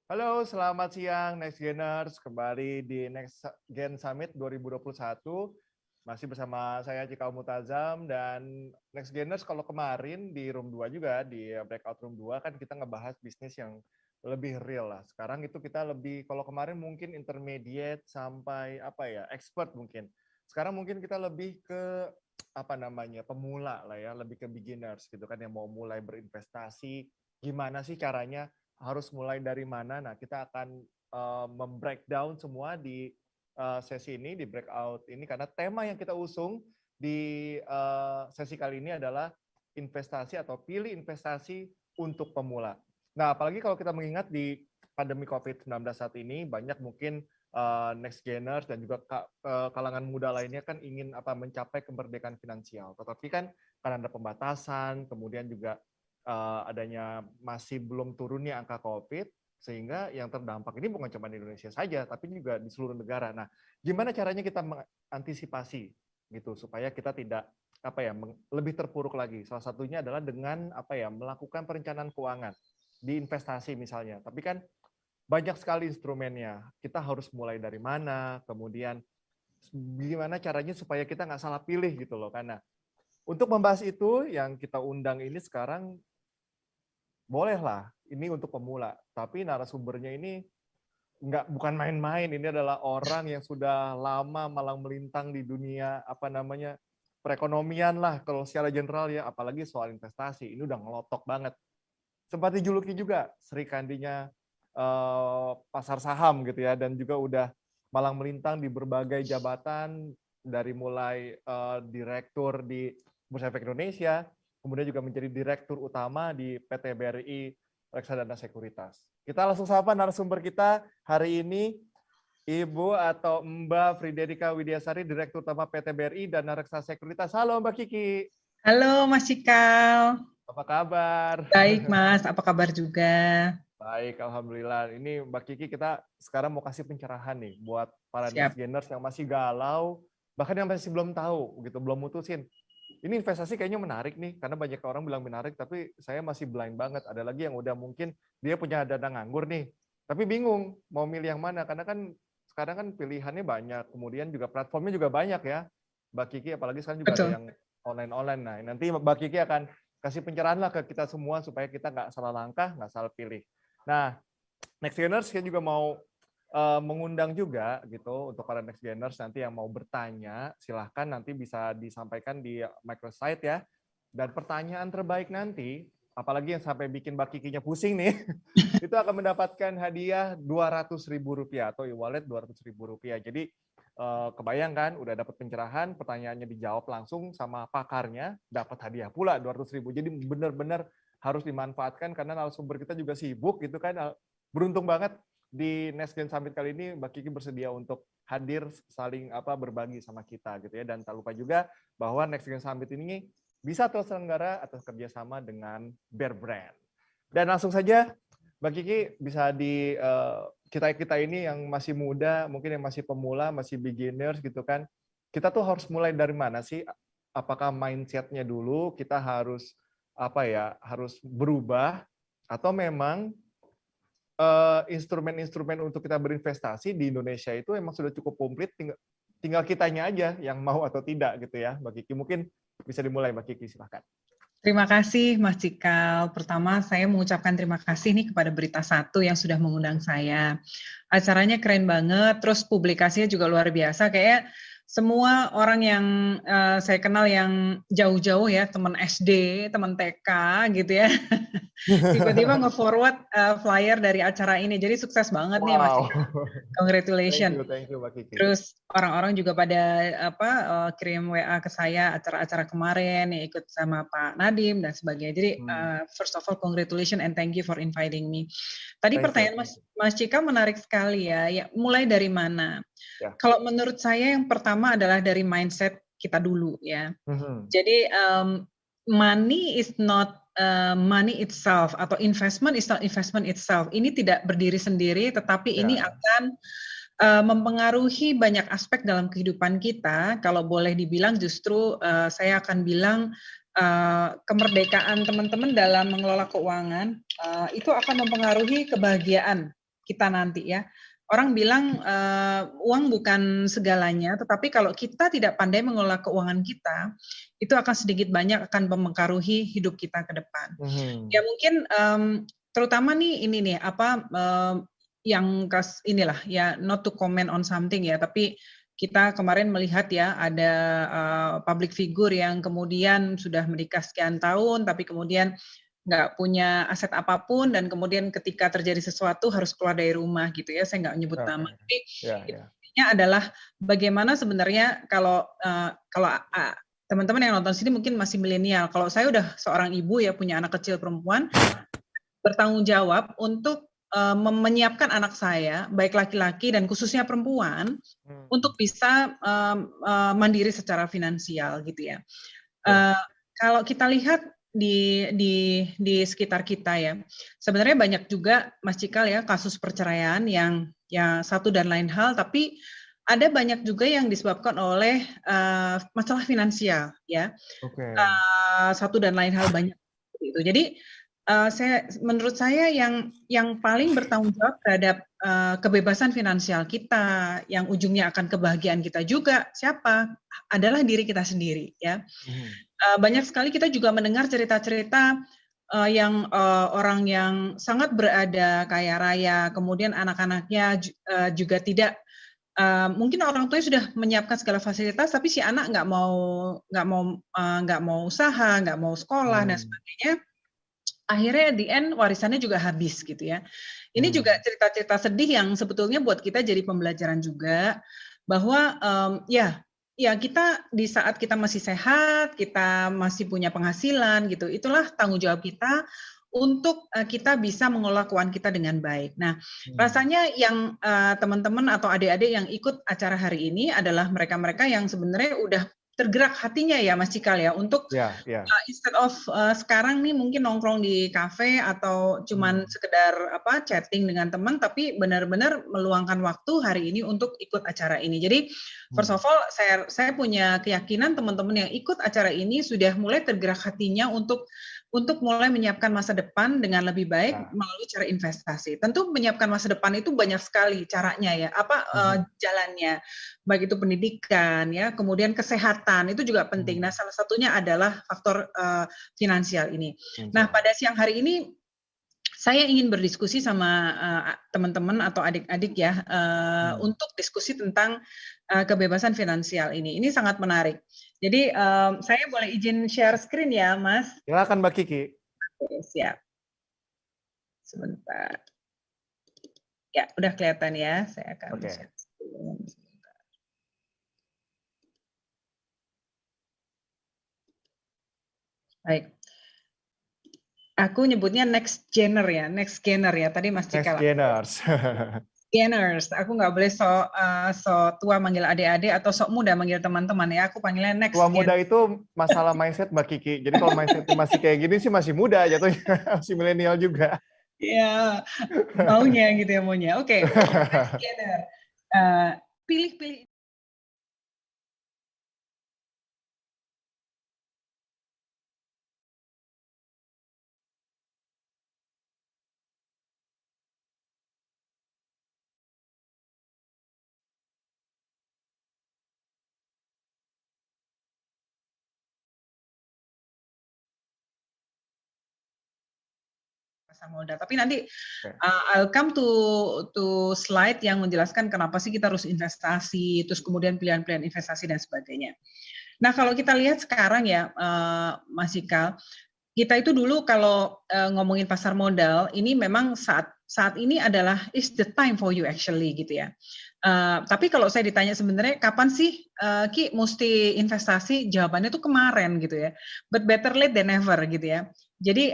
Halo, selamat siang Next Geners. Kembali di Next Gen Summit 2021. Masih bersama saya Cikal Mutazam dan Next Geners kalau kemarin di room 2 juga, di breakout room 2 kan kita ngebahas bisnis yang lebih real lah. Sekarang itu kita lebih, kalau kemarin mungkin intermediate sampai expert mungkin. Sekarang mungkin kita lebih ke pemula lah ya, lebih ke beginners gitu kan yang mau mulai berinvestasi. Gimana sih caranya? Harus mulai dari mana? Nah, kita akan membreakdown semua di sesi ini, di breakout ini, karena tema yang kita usung di sesi kali ini adalah investasi atau pilih investasi untuk pemula. Nah, apalagi kalau kita mengingat di pandemi COVID-19 saat ini, banyak mungkin next geners dan juga kalangan muda lainnya kan ingin mencapai kemerdekaan finansial. Tetapi kan karena ada pembatasan, kemudian juga adanya masih belum turunnya angka COVID, sehingga yang terdampak ini bukan cuma di Indonesia saja, tapi juga di seluruh negara. Nah, gimana caranya kita mengantisipasi gitu supaya kita tidak lebih terpuruk lagi. Salah satunya adalah dengan melakukan perencanaan keuangan di investasi misalnya. Tapi kan banyak sekali instrumennya. Kita harus mulai dari mana, kemudian gimana caranya supaya kita nggak salah pilih gitu loh. Karena untuk membahas itu yang kita undang ini sekarang bolehlah, ini untuk pemula. Tapi narasumbernya ini bukan main-main. Ini adalah orang yang sudah lama malang melintang di dunia perekonomian lah kalau secara general ya, apalagi soal investasi. Ini udah ngelotok banget. Sempat dijuluki juga Sri Kandinya pasar saham gitu ya, dan juga udah malang melintang di berbagai jabatan dari mulai direktur di Bursa Efek Indonesia, kemudian juga menjadi direktur utama di PT BRI Reksadana Sekuritas. Kita langsung sapa narasumber kita hari ini, Ibu atau Mbak Friderika Widiasari, Direktur Utama PT BRI dan Reksa Sekuritas. Halo Mbak Kiki. Halo Mas Cikal. Apa kabar? Baik Mas, apa kabar juga? Baik, Alhamdulillah. Ini Mbak Kiki, kita sekarang mau kasih pencerahan nih buat para next Siap. geners yang masih galau, bahkan yang masih belum tahu, gitu, belum mutusin. Ini investasi kayaknya menarik nih, karena banyak orang bilang menarik, tapi saya masih blind banget. Ada lagi yang udah mungkin dia punya dana nganggur nih, tapi bingung mau milih yang mana, karena kan sekarang kan pilihannya banyak, kemudian juga platformnya juga banyak ya, Mbak Kiki, apalagi sekarang juga ada Betul. yang online-online. Nah, nanti Mbak Kiki akan kasih pencerahan lah ke kita semua supaya kita nggak salah langkah, nggak salah pilih. Nah, next geners saya juga mau mengundang juga gitu untuk para next geners nanti yang mau bertanya, silahkan nanti bisa disampaikan di microsite ya. Dan pertanyaan terbaik nanti, apalagi yang sampai bikin Mbak Kikinya pusing nih, itu akan mendapatkan hadiah Rp200.000 atau e-wallet Rp200.000. Jadi kebayang kan, udah dapat pencerahan, pertanyaannya dijawab langsung sama pakarnya, dapat hadiah pula Rp200.000. Jadi benar-benar harus dimanfaatkan karena narasumber kita juga sibuk gitu kan. Beruntung banget di Next Gen Summit kali ini Mbak Kiki bersedia untuk hadir saling berbagi sama kita gitu ya. Dan tak lupa juga bahwa Next Gen Summit ini bisa terselenggara atas kerjasama dengan Bear Brand. Dan langsung saja Mbak Kiki bisa di kita ini yang masih muda, mungkin yang masih pemula, masih beginners gitu kan. Kita tuh harus mulai dari mana sih? Apakah mindset-nya dulu kita harus harus berubah, atau memang instrumen-instrumen untuk kita berinvestasi di Indonesia itu emang sudah cukup komplit, tinggal kitanya aja yang mau atau tidak gitu ya, Mbak Kiki. Mungkin bisa dimulai Mbak Kiki, silakan. Terima kasih Mas Cikal. Pertama saya mengucapkan terima kasih nih kepada Berita Satu yang sudah mengundang saya. Acaranya keren banget, terus publikasinya juga luar biasa. Kayak semua orang yang saya kenal yang jauh-jauh ya, teman SD, teman TK gitu ya, tiba-tiba nge-forward flyer dari acara ini. Jadi sukses banget nih Mas Cikal. Congratulations. Thank you Mbak Kiki. Terus orang-orang juga pada kirim WA ke saya acara-acara kemarin yang ikut sama Pak Nadiem dan sebagainya. Jadi first of all congratulations and thank you for inviting me. Tadi pertanyaan Mas Cika menarik sekali ya. Ya mulai dari mana? Ya. Kalau menurut saya yang pertama adalah dari mindset kita dulu ya. Jadi money is not money itself atau investment is not investment itself. Ini tidak berdiri sendiri, tetapi ini akan mempengaruhi banyak aspek dalam kehidupan kita. Kalau boleh dibilang justru saya akan bilang kemerdekaan teman-teman dalam mengelola keuangan itu akan mempengaruhi kebahagiaan kita nanti ya. Orang bilang uang bukan segalanya, tetapi kalau kita tidak pandai mengelola keuangan kita, itu akan sedikit banyak akan mempengaruhi hidup kita ke depan. Ya mungkin terutama nih ini nih yang inilah ya, not to comment on something ya, tapi kita kemarin melihat ya ada public figure yang kemudian sudah menikah sekian tahun, tapi kemudian nggak punya aset apapun dan kemudian ketika terjadi sesuatu harus keluar dari rumah gitu ya. Saya nggak menyebut nama, tapi intinya adalah bagaimana sebenarnya kalau teman-teman yang nonton sini mungkin masih milenial. Kalau saya udah seorang ibu ya, punya anak kecil perempuan, bertanggung jawab untuk menyiapkan anak saya, baik laki-laki dan khususnya perempuan, untuk bisa mandiri secara finansial gitu ya. Kalau kita lihat di sekitar kita ya, sebenarnya banyak juga Mas Cikal ya kasus perceraian yang satu dan lain hal, tapi ada banyak juga yang disebabkan oleh masalah finansial ya. Satu dan lain hal banyak itu. Jadi menurut saya yang paling bertanggung jawab terhadap kebebasan finansial kita, yang ujungnya akan kebahagiaan kita juga, siapa? Adalah diri kita sendiri ya. Banyak sekali kita juga mendengar cerita-cerita yang orang yang sangat berada kaya raya, kemudian anak-anaknya juga tidak, mungkin orang tuanya sudah menyiapkan segala fasilitas, tapi si anak nggak mau usaha, nggak mau sekolah dan sebagainya. Akhirnya di end warisannya juga habis gitu ya. Ini juga cerita-cerita sedih yang sebetulnya buat kita jadi pembelajaran juga bahwa ya kita di saat kita masih sehat, kita masih punya penghasilan gitu, itulah tanggung jawab kita untuk kita bisa mengelola keuangan kita dengan baik. Nah, rasanya yang teman-teman atau adik-adik yang ikut acara hari ini adalah mereka-mereka yang sebenarnya udah tergerak hatinya ya Mas Cikal ya, untuk instead of sekarang nih mungkin nongkrong di kafe atau cuman sekedar chatting dengan teman, tapi benar-benar meluangkan waktu hari ini untuk ikut acara ini. Jadi first of all saya punya keyakinan teman-teman yang ikut acara ini sudah mulai tergerak hatinya untuk mulai menyiapkan masa depan dengan lebih baik melalui cara investasi. Tentu menyiapkan masa depan itu banyak sekali caranya ya, jalannya, baik itu pendidikan ya, kemudian kesehatan itu juga penting. Nah, salah satunya adalah faktor finansial ini. Nah, pada siang hari ini saya ingin berdiskusi sama teman-teman atau adik-adik ya, untuk diskusi tentang kebebasan finansial ini. Ini sangat menarik. Jadi saya boleh izin share screen ya, Mas? Silakan Mbak Kiki. Oke, siap. Sebentar. Ya, udah kelihatan ya. Saya akan share screen. Baik. Aku nyebutnya next gener ya. Tadi Mas Cikal. Next geners. Aku nggak boleh so tua manggil adik-adik atau sok muda manggil teman-teman ya. Aku panggilnya next. Tua muda itu masalah mindset Mbak Kiki. Jadi kalau mindset masih kayak gini sih masih muda jatuhnya, masih milenial juga. Iya, maunya gitu ya maunya. Oke. Next gener. Pilih-pilih. Modal. Tapi nanti I'll come to slide yang menjelaskan kenapa sih kita harus investasi, terus kemudian pilihan-pilihan investasi dan sebagainya. Nah, kalau kita lihat sekarang ya, Mas Cikal, kita itu dulu kalau ngomongin pasar modal, ini memang saat ini adalah is the time for you actually gitu ya. Tapi kalau saya ditanya sebenarnya kapan sih Ki mesti investasi, jawabannya tuh kemarin gitu ya. But better late than never gitu ya. Jadi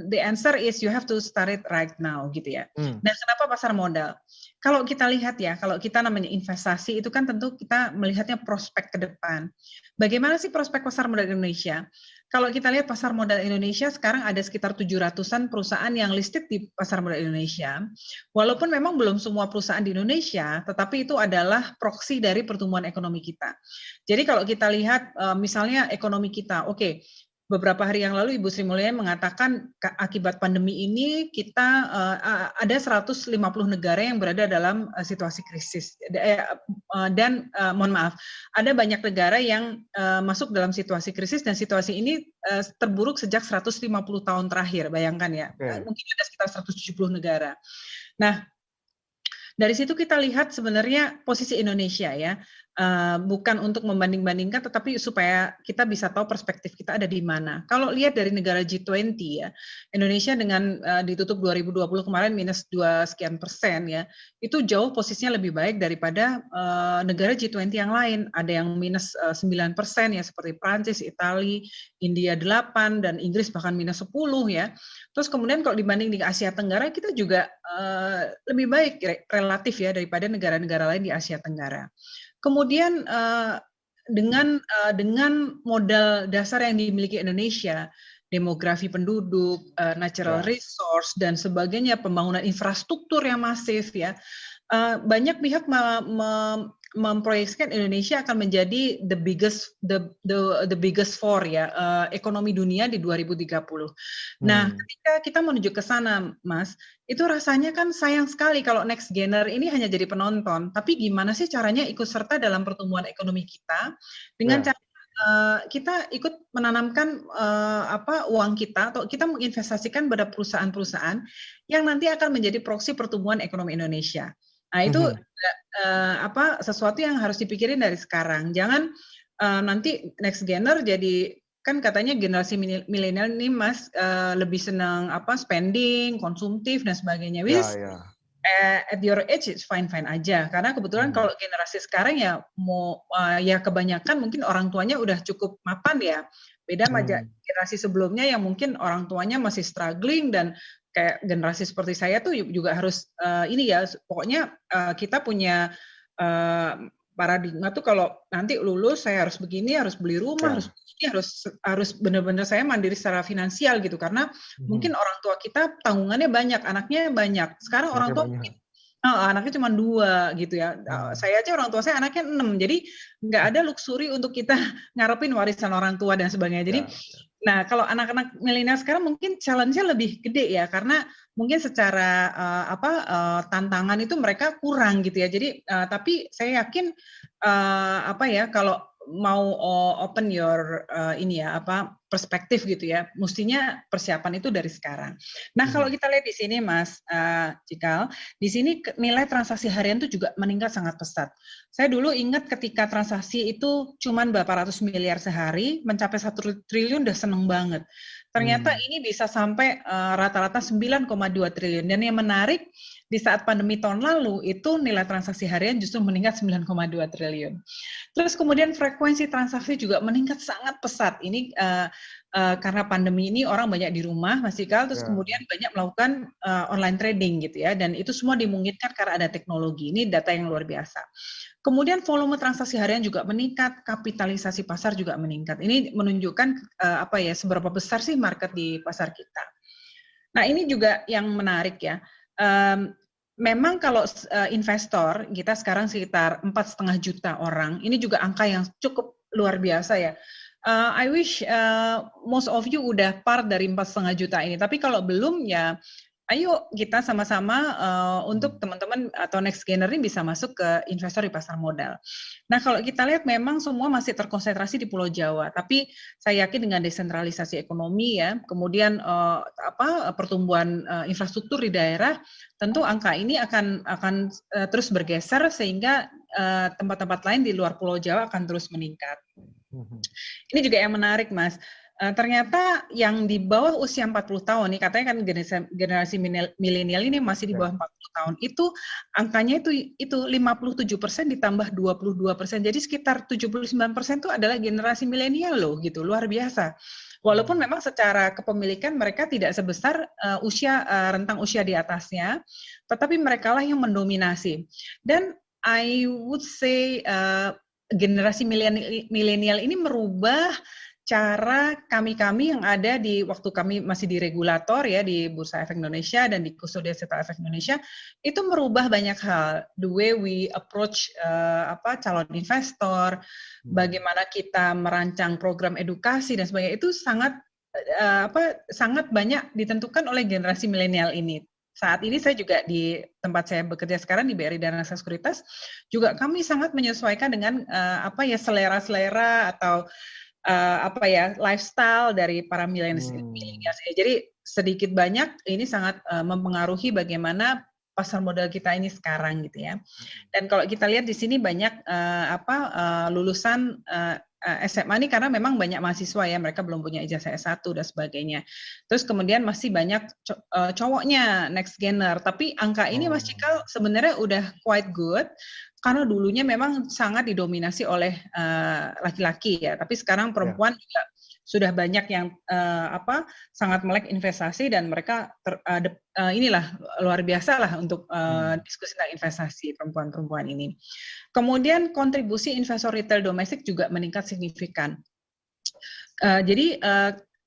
the answer is you have to start it right now gitu ya. Dan kenapa pasar modal? Kalau kita lihat ya, kalau kita namanya investasi itu kan tentu kita melihatnya prospek ke depan. Bagaimana sih prospek pasar modal Indonesia? Kalau kita lihat pasar modal Indonesia sekarang ada sekitar 700-an perusahaan yang listed di pasar modal Indonesia. Walaupun memang belum semua perusahaan di Indonesia, tetapi itu adalah proksi dari pertumbuhan ekonomi kita. Jadi kalau kita lihat misalnya ekonomi kita, oke, beberapa hari yang lalu Ibu Sri Mulyani mengatakan akibat pandemi ini kita ada 150 negara yang berada dalam situasi krisis dan mohon maaf, ada banyak negara yang masuk dalam situasi krisis dan situasi ini terburuk sejak 150 tahun terakhir, bayangkan ya. Mungkin ada sekitar 170 negara. Nah, dari situ kita lihat sebenarnya posisi Indonesia ya, bukan untuk membanding-bandingkan, tetapi supaya kita bisa tahu perspektif kita ada di mana. Kalau lihat dari negara G20 ya, Indonesia dengan ditutup 2020 kemarin minus 2 sekian persen ya, itu jauh posisinya lebih baik daripada negara G20 yang lain. Ada yang minus 9% ya, seperti Prancis, Italia, India 8, dan Inggris bahkan minus 10 ya. Terus kemudian kalau dibanding di Asia Tenggara, kita juga lebih baik relatif ya daripada negara-negara lain di Asia Tenggara. Kemudian dengan modal dasar yang dimiliki Indonesia, demografi penduduk, natural resource dan sebagainya, pembangunan infrastruktur yang masif ya, banyak pihak memproyeksikan Indonesia akan menjadi the biggest four ya, ekonomi dunia di 2030. Nah, ketika kita menuju ke sana, Mas, itu rasanya kan sayang sekali kalau next gener ini hanya jadi penonton. Tapi gimana sih caranya ikut serta dalam pertumbuhan ekonomi kita dengan cara kita ikut menanamkan uang kita atau kita menginvestasikan pada perusahaan-perusahaan yang nanti akan menjadi proksi pertumbuhan ekonomi Indonesia. Nah, itu sesuatu yang harus dipikirin dari sekarang. Jangan nanti next gener jadi, kan katanya generasi milenial ini Mas lebih senang spending, konsumtif dan sebagainya. At your age it's fine aja, karena kebetulan kalau generasi sekarang ya ya kebanyakan mungkin orang tuanya udah cukup mapan ya. Beda sama generasi sebelumnya yang mungkin orang tuanya masih struggling, dan kayak generasi seperti saya tuh juga harus ini ya, pokoknya kita punya paradigma tuh kalau nanti lulus saya harus begini, harus beli rumah, harus begini, harus benar-benar saya mandiri secara finansial gitu, karena mungkin orang tua kita tanggungannya banyak, anaknya banyak. Sekarang orang tua anaknya cuma 2 gitu ya. Saya aja orang tua saya anaknya 6, jadi nggak ada luxury untuk kita ngarepin warisan orang tua dan sebagainya. Jadi nah, kalau anak-anak milenial sekarang mungkin challenge-nya lebih gede ya, karena mungkin secara tantangan itu mereka kurang gitu ya. Jadi tapi saya yakin kalau mau open your perspektif gitu ya, mestinya persiapan itu dari sekarang. Nah, kalau kita lihat di sini Mas Cikal, di sini nilai transaksi harian itu juga meningkat sangat pesat. Saya dulu ingat ketika transaksi itu cuma berapa ratus miliar sehari, mencapai 1 triliun udah seneng banget. Ternyata ini bisa sampai rata-rata 9,2 triliun. Dan yang menarik, di saat pandemi tahun lalu, itu nilai transaksi harian justru meningkat 9,2 triliun. Terus kemudian frekuensi transaksi juga meningkat sangat pesat. Ini karena pandemi ini orang banyak di rumah, Mas Cikal, terus kemudian banyak melakukan online trading gitu ya, dan itu semua dimungkinkan karena ada teknologi. Ini data yang luar biasa. Kemudian volume transaksi harian juga meningkat, kapitalisasi pasar juga meningkat. Ini menunjukkan seberapa besar sih market di pasar kita. Nah, ini juga yang menarik ya. Memang kalau investor kita sekarang sekitar 4,5 juta orang, ini juga angka yang cukup luar biasa ya. I wish most of you udah part dari 4,5 juta ini, tapi kalau belum ya ayo kita sama-sama untuk teman-teman atau next gener ini bisa masuk ke investor di pasar modal. Nah, kalau kita lihat memang semua masih terkonsentrasi di Pulau Jawa, tapi saya yakin dengan desentralisasi ekonomi ya, kemudian pertumbuhan infrastruktur di daerah, tentu angka ini akan terus bergeser sehingga tempat-tempat lain di luar Pulau Jawa akan terus meningkat. Ini juga yang menarik, Mas. Ternyata yang di bawah usia 40 tahun nih, katanya kan generasi milenial ini masih di bawah 40 tahun, itu angkanya itu 57% ditambah 22%, jadi sekitar 79% itu adalah generasi milenial loh, gitu, luar biasa. Walaupun memang secara kepemilikan mereka tidak sebesar rentang usia di atasnya, tetapi mereka lah yang mendominasi. Dan I would say generasi milenial ini merubah cara kami yang ada di waktu kami masih di regulator ya di Bursa Efek Indonesia dan di Kusodian Setel Efek Indonesia itu merubah banyak hal. The way we approach calon investor, bagaimana kita merancang program edukasi dan sebagainya itu sangat banyak ditentukan oleh generasi milenial ini. Saat ini saya juga di tempat saya bekerja sekarang di BRI Dana Sekuritas juga kami sangat menyesuaikan dengan selera-selera atau lifestyle dari para milenials. Jadi sedikit banyak ini sangat mempengaruhi bagaimana pasar modal kita ini sekarang gitu ya. Dan kalau kita lihat di sini banyak lulusan SMA ini karena memang banyak mahasiswa ya, mereka belum punya ijazah S1 dan sebagainya. Terus kemudian masih banyak cowoknya next gener, tapi angka ini Mas Cikal sebenarnya udah quite good. Karena dulunya memang sangat didominasi oleh laki-laki ya, tapi sekarang perempuan juga sudah banyak yang sangat melek investasi dan mereka inilah luar biasa lah untuk diskusi tentang investasi perempuan-perempuan ini. Kemudian kontribusi investor retail domestik juga meningkat signifikan. Jadi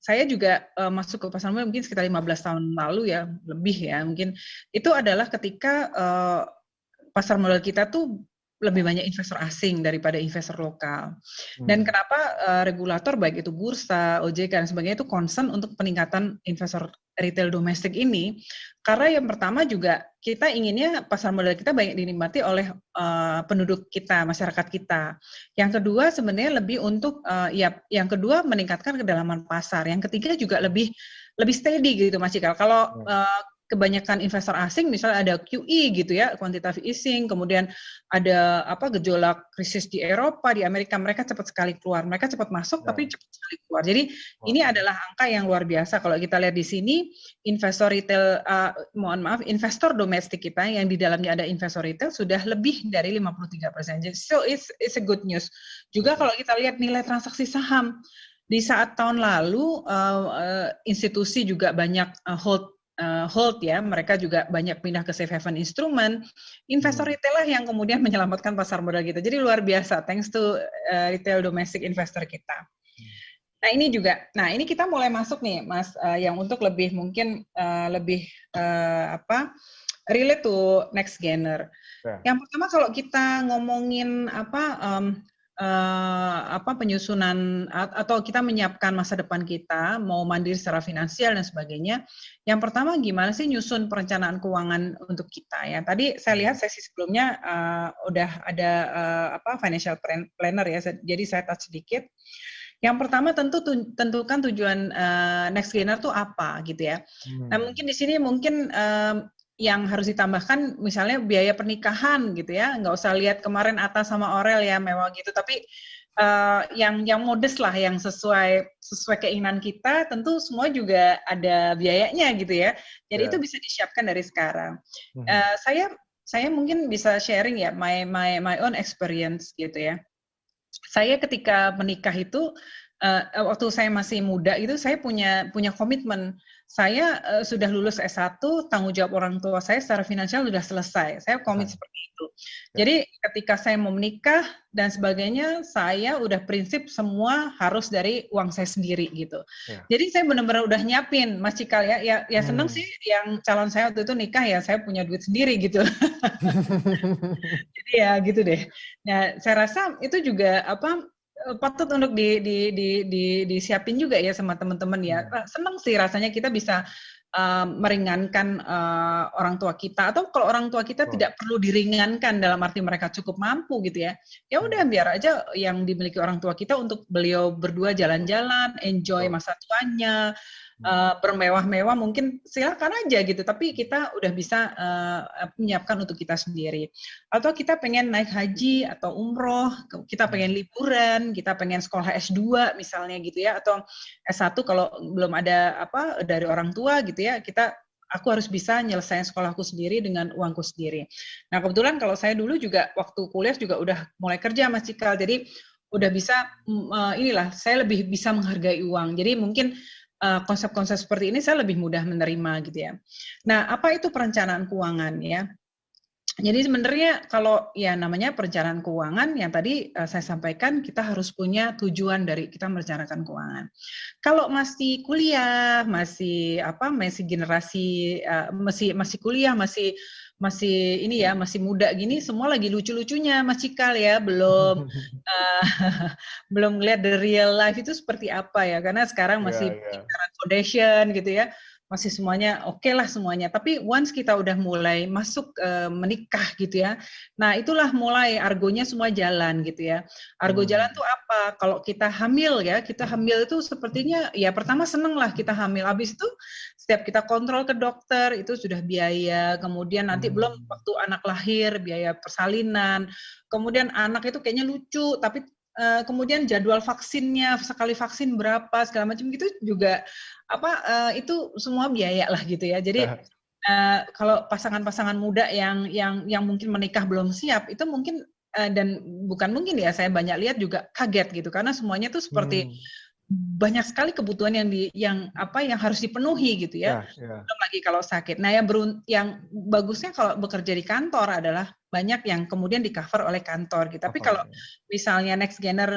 saya juga masuk ke pasar modal mungkin sekitar 15 tahun lalu ya, lebih ya mungkin. Itu adalah ketika pasar modal kita tuh lebih banyak investor asing daripada investor lokal. Dan kenapa regulator baik itu bursa, OJK dan sebagainya itu concern untuk peningkatan investor retail domestik ini? Karena yang pertama juga kita inginnya pasar modal kita banyak dinikmati oleh penduduk kita, masyarakat kita. Yang kedua sebenarnya lebih untuk yang kedua meningkatkan kedalaman pasar. Yang ketiga juga lebih steady gitu Mas Cikal. Kalau kebanyakan investor asing, misalnya ada QE gitu ya, quantitative easing, kemudian ada gejolak krisis di Eropa, di Amerika, mereka cepat sekali keluar, mereka cepat masuk tapi cepat sekali keluar. Jadi ini adalah angka yang luar biasa. Kalau kita lihat di sini, investor retail, investor domestik kita yang di dalamnya ada investor retail sudah lebih dari 53%. So it's a good news. Juga kalau kita lihat nilai transaksi saham, di saat tahun lalu institusi juga banyak hold ya, mereka juga banyak pindah ke safe haven instrument. Investor retail lah yang kemudian menyelamatkan pasar modal kita. Jadi luar biasa, thanks to retail domestic investor kita. Nah ini juga, ini kita mulai masuk nih, Mas, yang untuk lebih mungkin relate to next gener. Yang pertama kalau kita ngomongin penyusunan atau kita menyiapkan masa depan kita mau mandiri secara finansial dan sebagainya. Yang pertama gimana sih nyusun perencanaan keuangan untuk kita ya. Tadi saya lihat sesi sebelumnya udah ada financial planner ya. Jadi saya touch sedikit. Yang pertama tentukan tujuan next gener tuh apa gitu ya. Nah mungkin di sini yang harus ditambahkan misalnya biaya pernikahan gitu ya, nggak usah lihat kemarin Atta sama Aurel ya mewah gitu, tapi yang modest lah, yang sesuai keinginan kita, tentu semua juga ada biayanya gitu ya. Jadi itu bisa disiapkan dari sekarang. Saya mungkin bisa sharing ya my own experience gitu ya. Saya ketika menikah itu waktu saya masih muda itu saya punya komitmen. Saya sudah lulus S1, tanggung jawab orang tua saya secara finansial sudah selesai. Saya komit seperti itu. Jadi ketika saya mau menikah dan sebagainya, saya udah prinsip semua harus dari uang saya sendiri gitu. Jadi saya benar-benar udah nyiapin, Mas Cikal ya seneng sih yang calon saya waktu itu nikah ya saya punya duit sendiri gitu. Jadi ya gitu deh. Nah saya rasa itu juga patut untuk disiapin juga ya sama teman-teman ya. Senang sih rasanya kita bisa meringankan orang tua kita, atau kalau orang tua kita tidak perlu diringankan dalam arti mereka cukup mampu gitu ya. Ya udah biar aja yang dimiliki orang tua kita untuk beliau berdua jalan-jalan, enjoy masa tuanya, bermewah-mewah mungkin silakan aja gitu, tapi kita udah bisa menyiapkan untuk kita sendiri. Atau kita pengen naik haji atau umroh, kita pengen liburan, kita pengen sekolah S2 misalnya gitu ya, atau S1 kalau belum ada dari orang tua gitu ya, aku harus bisa nyelesain sekolahku sendiri dengan uangku sendiri. Nah kebetulan kalau saya dulu juga waktu kuliah juga udah mulai kerja Mas Cikal, jadi udah bisa saya lebih bisa menghargai uang. Jadi mungkin konsep-konsep seperti ini saya lebih mudah menerima gitu ya. Nah, apa itu perencanaan keuangan ya? Jadi sebenarnya kalau ya namanya perencanaan keuangan yang tadi saya sampaikan, kita harus punya tujuan dari kita merencanakan keuangan. Kalau masih kuliah, masih generasi masih kuliah, masih ini ya, masih muda gini, semua lagi lucu-lucunya Mas Cikal ya, belum belum lihat the real life itu seperti apa ya, karena sekarang masih lingkaran foundation gitu ya, masih semuanya oke lah semuanya. Tapi once kita udah mulai masuk menikah gitu ya, nah itulah mulai argonya semua jalan gitu ya. Argo jalan tuh apa? Kalau kita hamil ya, kita hamil itu sepertinya ya pertama seneng lah kita hamil. Habis itu setiap kita kontrol ke dokter itu sudah biaya. Kemudian nanti belum waktu anak lahir biaya persalinan. Kemudian anak itu kayaknya lucu, tapi kemudian jadwal vaksinnya sekali vaksin berapa segala macam gitu juga itu semua biaya lah gitu ya. Jadi kalau pasangan-pasangan muda yang mungkin menikah belum siap itu mungkin dan bukan mungkin ya, saya banyak lihat juga kaget gitu karena semuanya tuh seperti banyak sekali kebutuhan yang harus dipenuhi gitu ya. Belum lagi kalau sakit. Nah, yang bagusnya kalau bekerja di kantor adalah banyak yang kemudian di-cover oleh kantor gitu. Tapi kalau misalnya next gener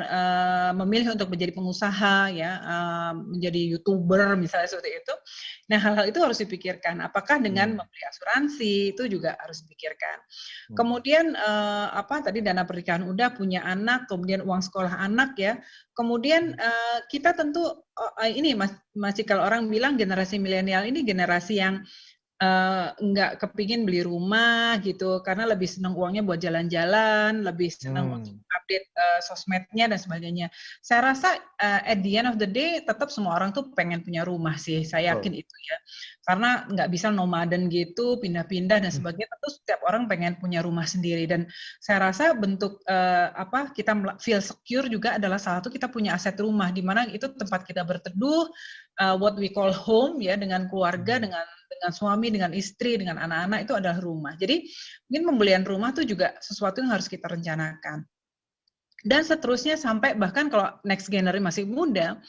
memilih untuk menjadi pengusaha ya, menjadi YouTuber misalnya seperti itu. Nah, hal-hal itu harus dipikirkan. Apakah dengan membeli asuransi itu juga harus dipikirkan. Kemudian tadi dana pernikahan udah, punya anak, kemudian uang sekolah anak ya. Kemudian kita tentu ini Mas Cikal, orang bilang generasi milenial ini generasi yang nggak kepingin beli rumah gitu karena lebih senang uangnya buat jalan-jalan, lebih senang untuk update sosmednya dan sebagainya. Saya rasa at the end of the day tetap semua orang tuh pengen punya rumah sih, saya yakin itu ya. Karena nggak bisa nomaden gitu, pindah-pindah dan sebagainya, tentu setiap orang pengen punya rumah sendiri. Dan saya rasa bentuk kita feel secure juga adalah salah satu kita punya aset rumah, di mana itu tempat kita berteduh, what we call home ya, dengan keluarga, dengan suami, dengan istri, dengan anak-anak, itu adalah rumah. Jadi mungkin pembelian rumah itu juga sesuatu yang harus kita rencanakan. Dan seterusnya sampai bahkan kalau next generation masih muda,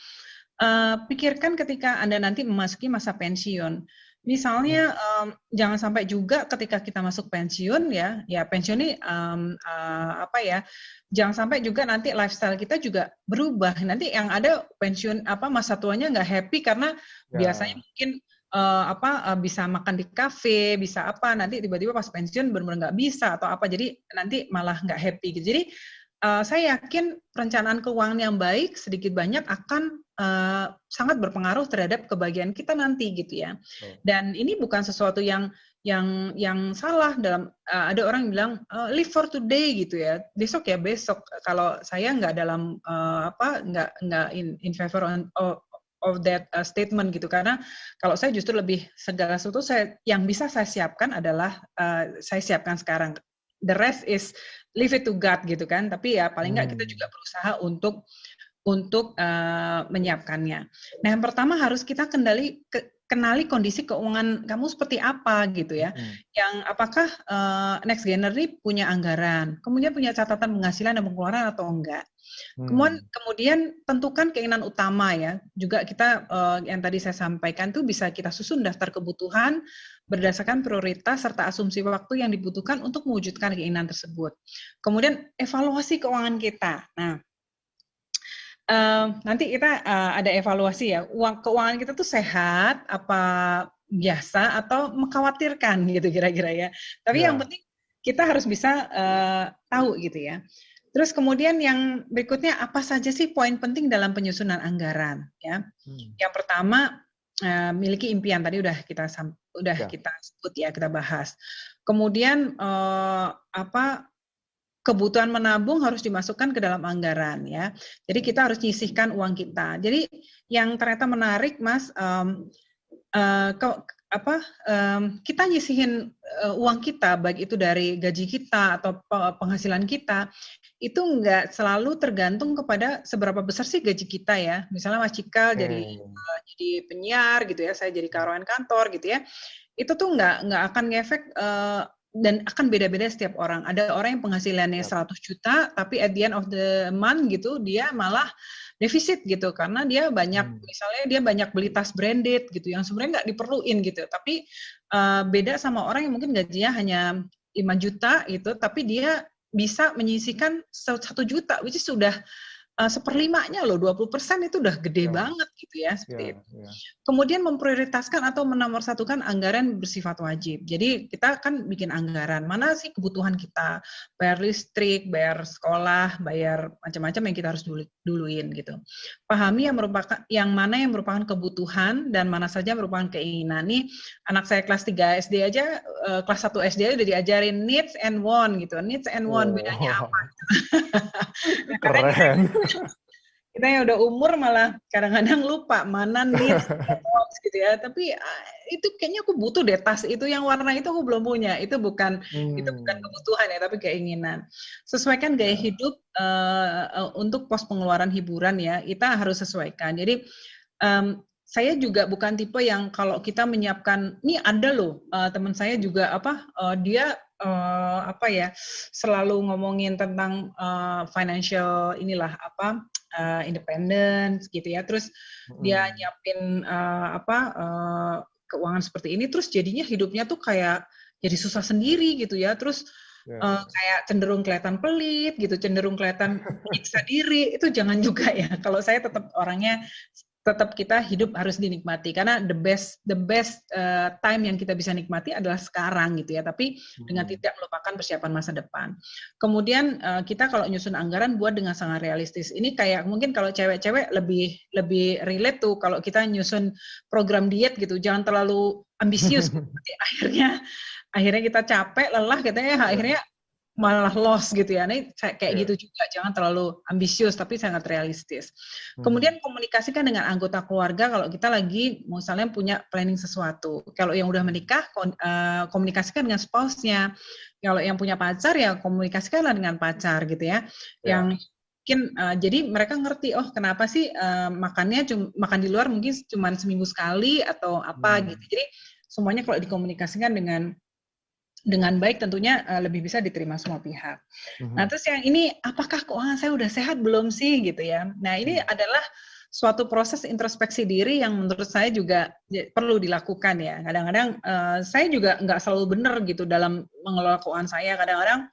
pikirkan ketika Anda nanti memasuki masa pensiun. Misalnya jangan sampai juga ketika kita masuk pensiun ya pensiun ini jangan sampai juga nanti lifestyle kita juga berubah. Nanti yang ada pensiun masa tuanya nggak happy karena biasanya mungkin bisa makan di kafe, bisa nanti tiba-tiba pas pensiun benar-benar nggak bisa atau jadi nanti malah nggak happy gitu. Jadi saya yakin perencanaan keuangan yang baik sedikit banyak akan sangat berpengaruh terhadap kebahagiaan kita nanti gitu ya. Dan ini bukan sesuatu yang salah dalam ada orang yang bilang live for today gitu ya, besok ya besok. Kalau saya nggak dalam nggak in favor of that statement gitu, karena kalau saya justru lebih segala sesuatu yang bisa saya siapkan adalah saya siapkan sekarang. The rest is leave it to God gitu kan. Tapi ya paling nggak kita juga berusaha untuk menyiapkannya. Nah, yang pertama harus kita kenali kondisi keuangan kamu seperti apa gitu ya. Yang apakah next generation punya anggaran, kemudian punya catatan penghasilan dan pengeluaran atau enggak. Kemudian tentukan keinginan utama ya. Juga kita yang tadi saya sampaikan tuh bisa kita susun daftar kebutuhan berdasarkan prioritas serta asumsi waktu yang dibutuhkan untuk mewujudkan keinginan tersebut. Kemudian evaluasi keuangan kita. Nah, nanti kita ada evaluasi ya. Keuangan kita tuh sehat, apa biasa atau mengkhawatirkan gitu kira-kira ya. Tapi yang penting kita harus bisa tahu gitu ya. Terus kemudian yang berikutnya apa saja sih poin penting dalam penyusunan anggaran ya. Yang pertama miliki impian, tadi udah kita sebut ya, kita bahas. Kemudian kebutuhan menabung harus dimasukkan ke dalam anggaran ya. Jadi kita harus nyisihkan uang kita. Jadi yang ternyata menarik Mas, kita nyisihin uang kita, baik itu dari gaji kita atau penghasilan kita, itu nggak selalu tergantung kepada seberapa besar sih gaji kita ya. Misalnya Mas Cikal jadi penyiar gitu ya, saya jadi karyawan kantor gitu ya. Itu tuh nggak akan ngefek dan akan beda-beda setiap orang. Ada orang yang penghasilannya 100 juta, tapi at the end of the month gitu, dia malah defisit gitu, karena dia misalnya dia banyak beli tas branded gitu, yang sebenarnya nggak diperluin gitu. Tapi beda sama orang yang mungkin gajinya hanya 5 juta itu, tapi dia bisa menyisihkan 1 juta, which is sudah 1/5-nya loh, 20% itu udah gede banget gitu ya, seperti itu. Kemudian memprioritaskan atau menomorsatukan anggaran bersifat wajib. Jadi kita kan bikin anggaran, mana sih kebutuhan kita, bayar listrik, bayar sekolah, bayar macam-macam yang kita harus duluin gitu. Pahami yang mana yang merupakan kebutuhan dan mana saja merupakan keinginan. Nih anak saya kelas 3 SD aja, kelas 1 SD udah diajarin needs and want gitu. Needs and want bedanya apa? Keren. Kita yang udah umur malah kadang-kadang lupa mana needs gitu ya. Tapi itu kayaknya aku butuh deh tas itu yang warna itu aku belum punya. Itu bukan kebutuhan ya, tapi keinginan. Sesuaikan gaya hidup untuk pos pengeluaran hiburan ya. Kita harus sesuaikan. Jadi saya juga bukan tipe yang kalau kita menyiapkan, ini ada loh teman saya juga dia selalu ngomongin tentang financial independence gitu ya, terus dia nyiapin keuangan seperti ini, terus jadinya hidupnya tuh kayak jadi susah sendiri gitu ya, terus kayak cenderung kelihatan pelit gitu, cenderung kelihatan menyiksa diri, itu jangan juga ya. Kalau saya tetap orangnya tetap kita hidup harus dinikmati karena the best time yang kita bisa nikmati adalah sekarang gitu ya, tapi dengan tidak melupakan persiapan masa depan. Kemudian kita kalau nyusun anggaran buat dengan sangat realistis. Ini kayak mungkin kalau cewek-cewek lebih relate tuh kalau kita nyusun program diet gitu, jangan terlalu ambisius. akhirnya kita capek, lelah katanya, akhirnya malah loss gitu ya. Ini kayak gitu juga, jangan terlalu ambisius tapi sangat realistis. Kemudian komunikasikan dengan anggota keluarga kalau kita lagi misalnya punya planning sesuatu. Kalau yang udah menikah, komunikasikan dengan spouse-nya. Kalau yang punya pacar ya komunikasikanlah dengan pacar gitu ya. Yang mungkin jadi mereka ngerti, oh kenapa sih makan di luar mungkin cuma seminggu sekali atau apa gitu. Jadi semuanya kalau dikomunikasikan dengan baik tentunya lebih bisa diterima semua pihak. Nah terus yang ini, apakah keuangan saya udah sehat belum sih gitu ya. Nah ini adalah suatu proses introspeksi diri yang menurut saya juga perlu dilakukan ya. Kadang-kadang saya juga nggak selalu benar gitu dalam mengelola keuangan saya kadang-kadang,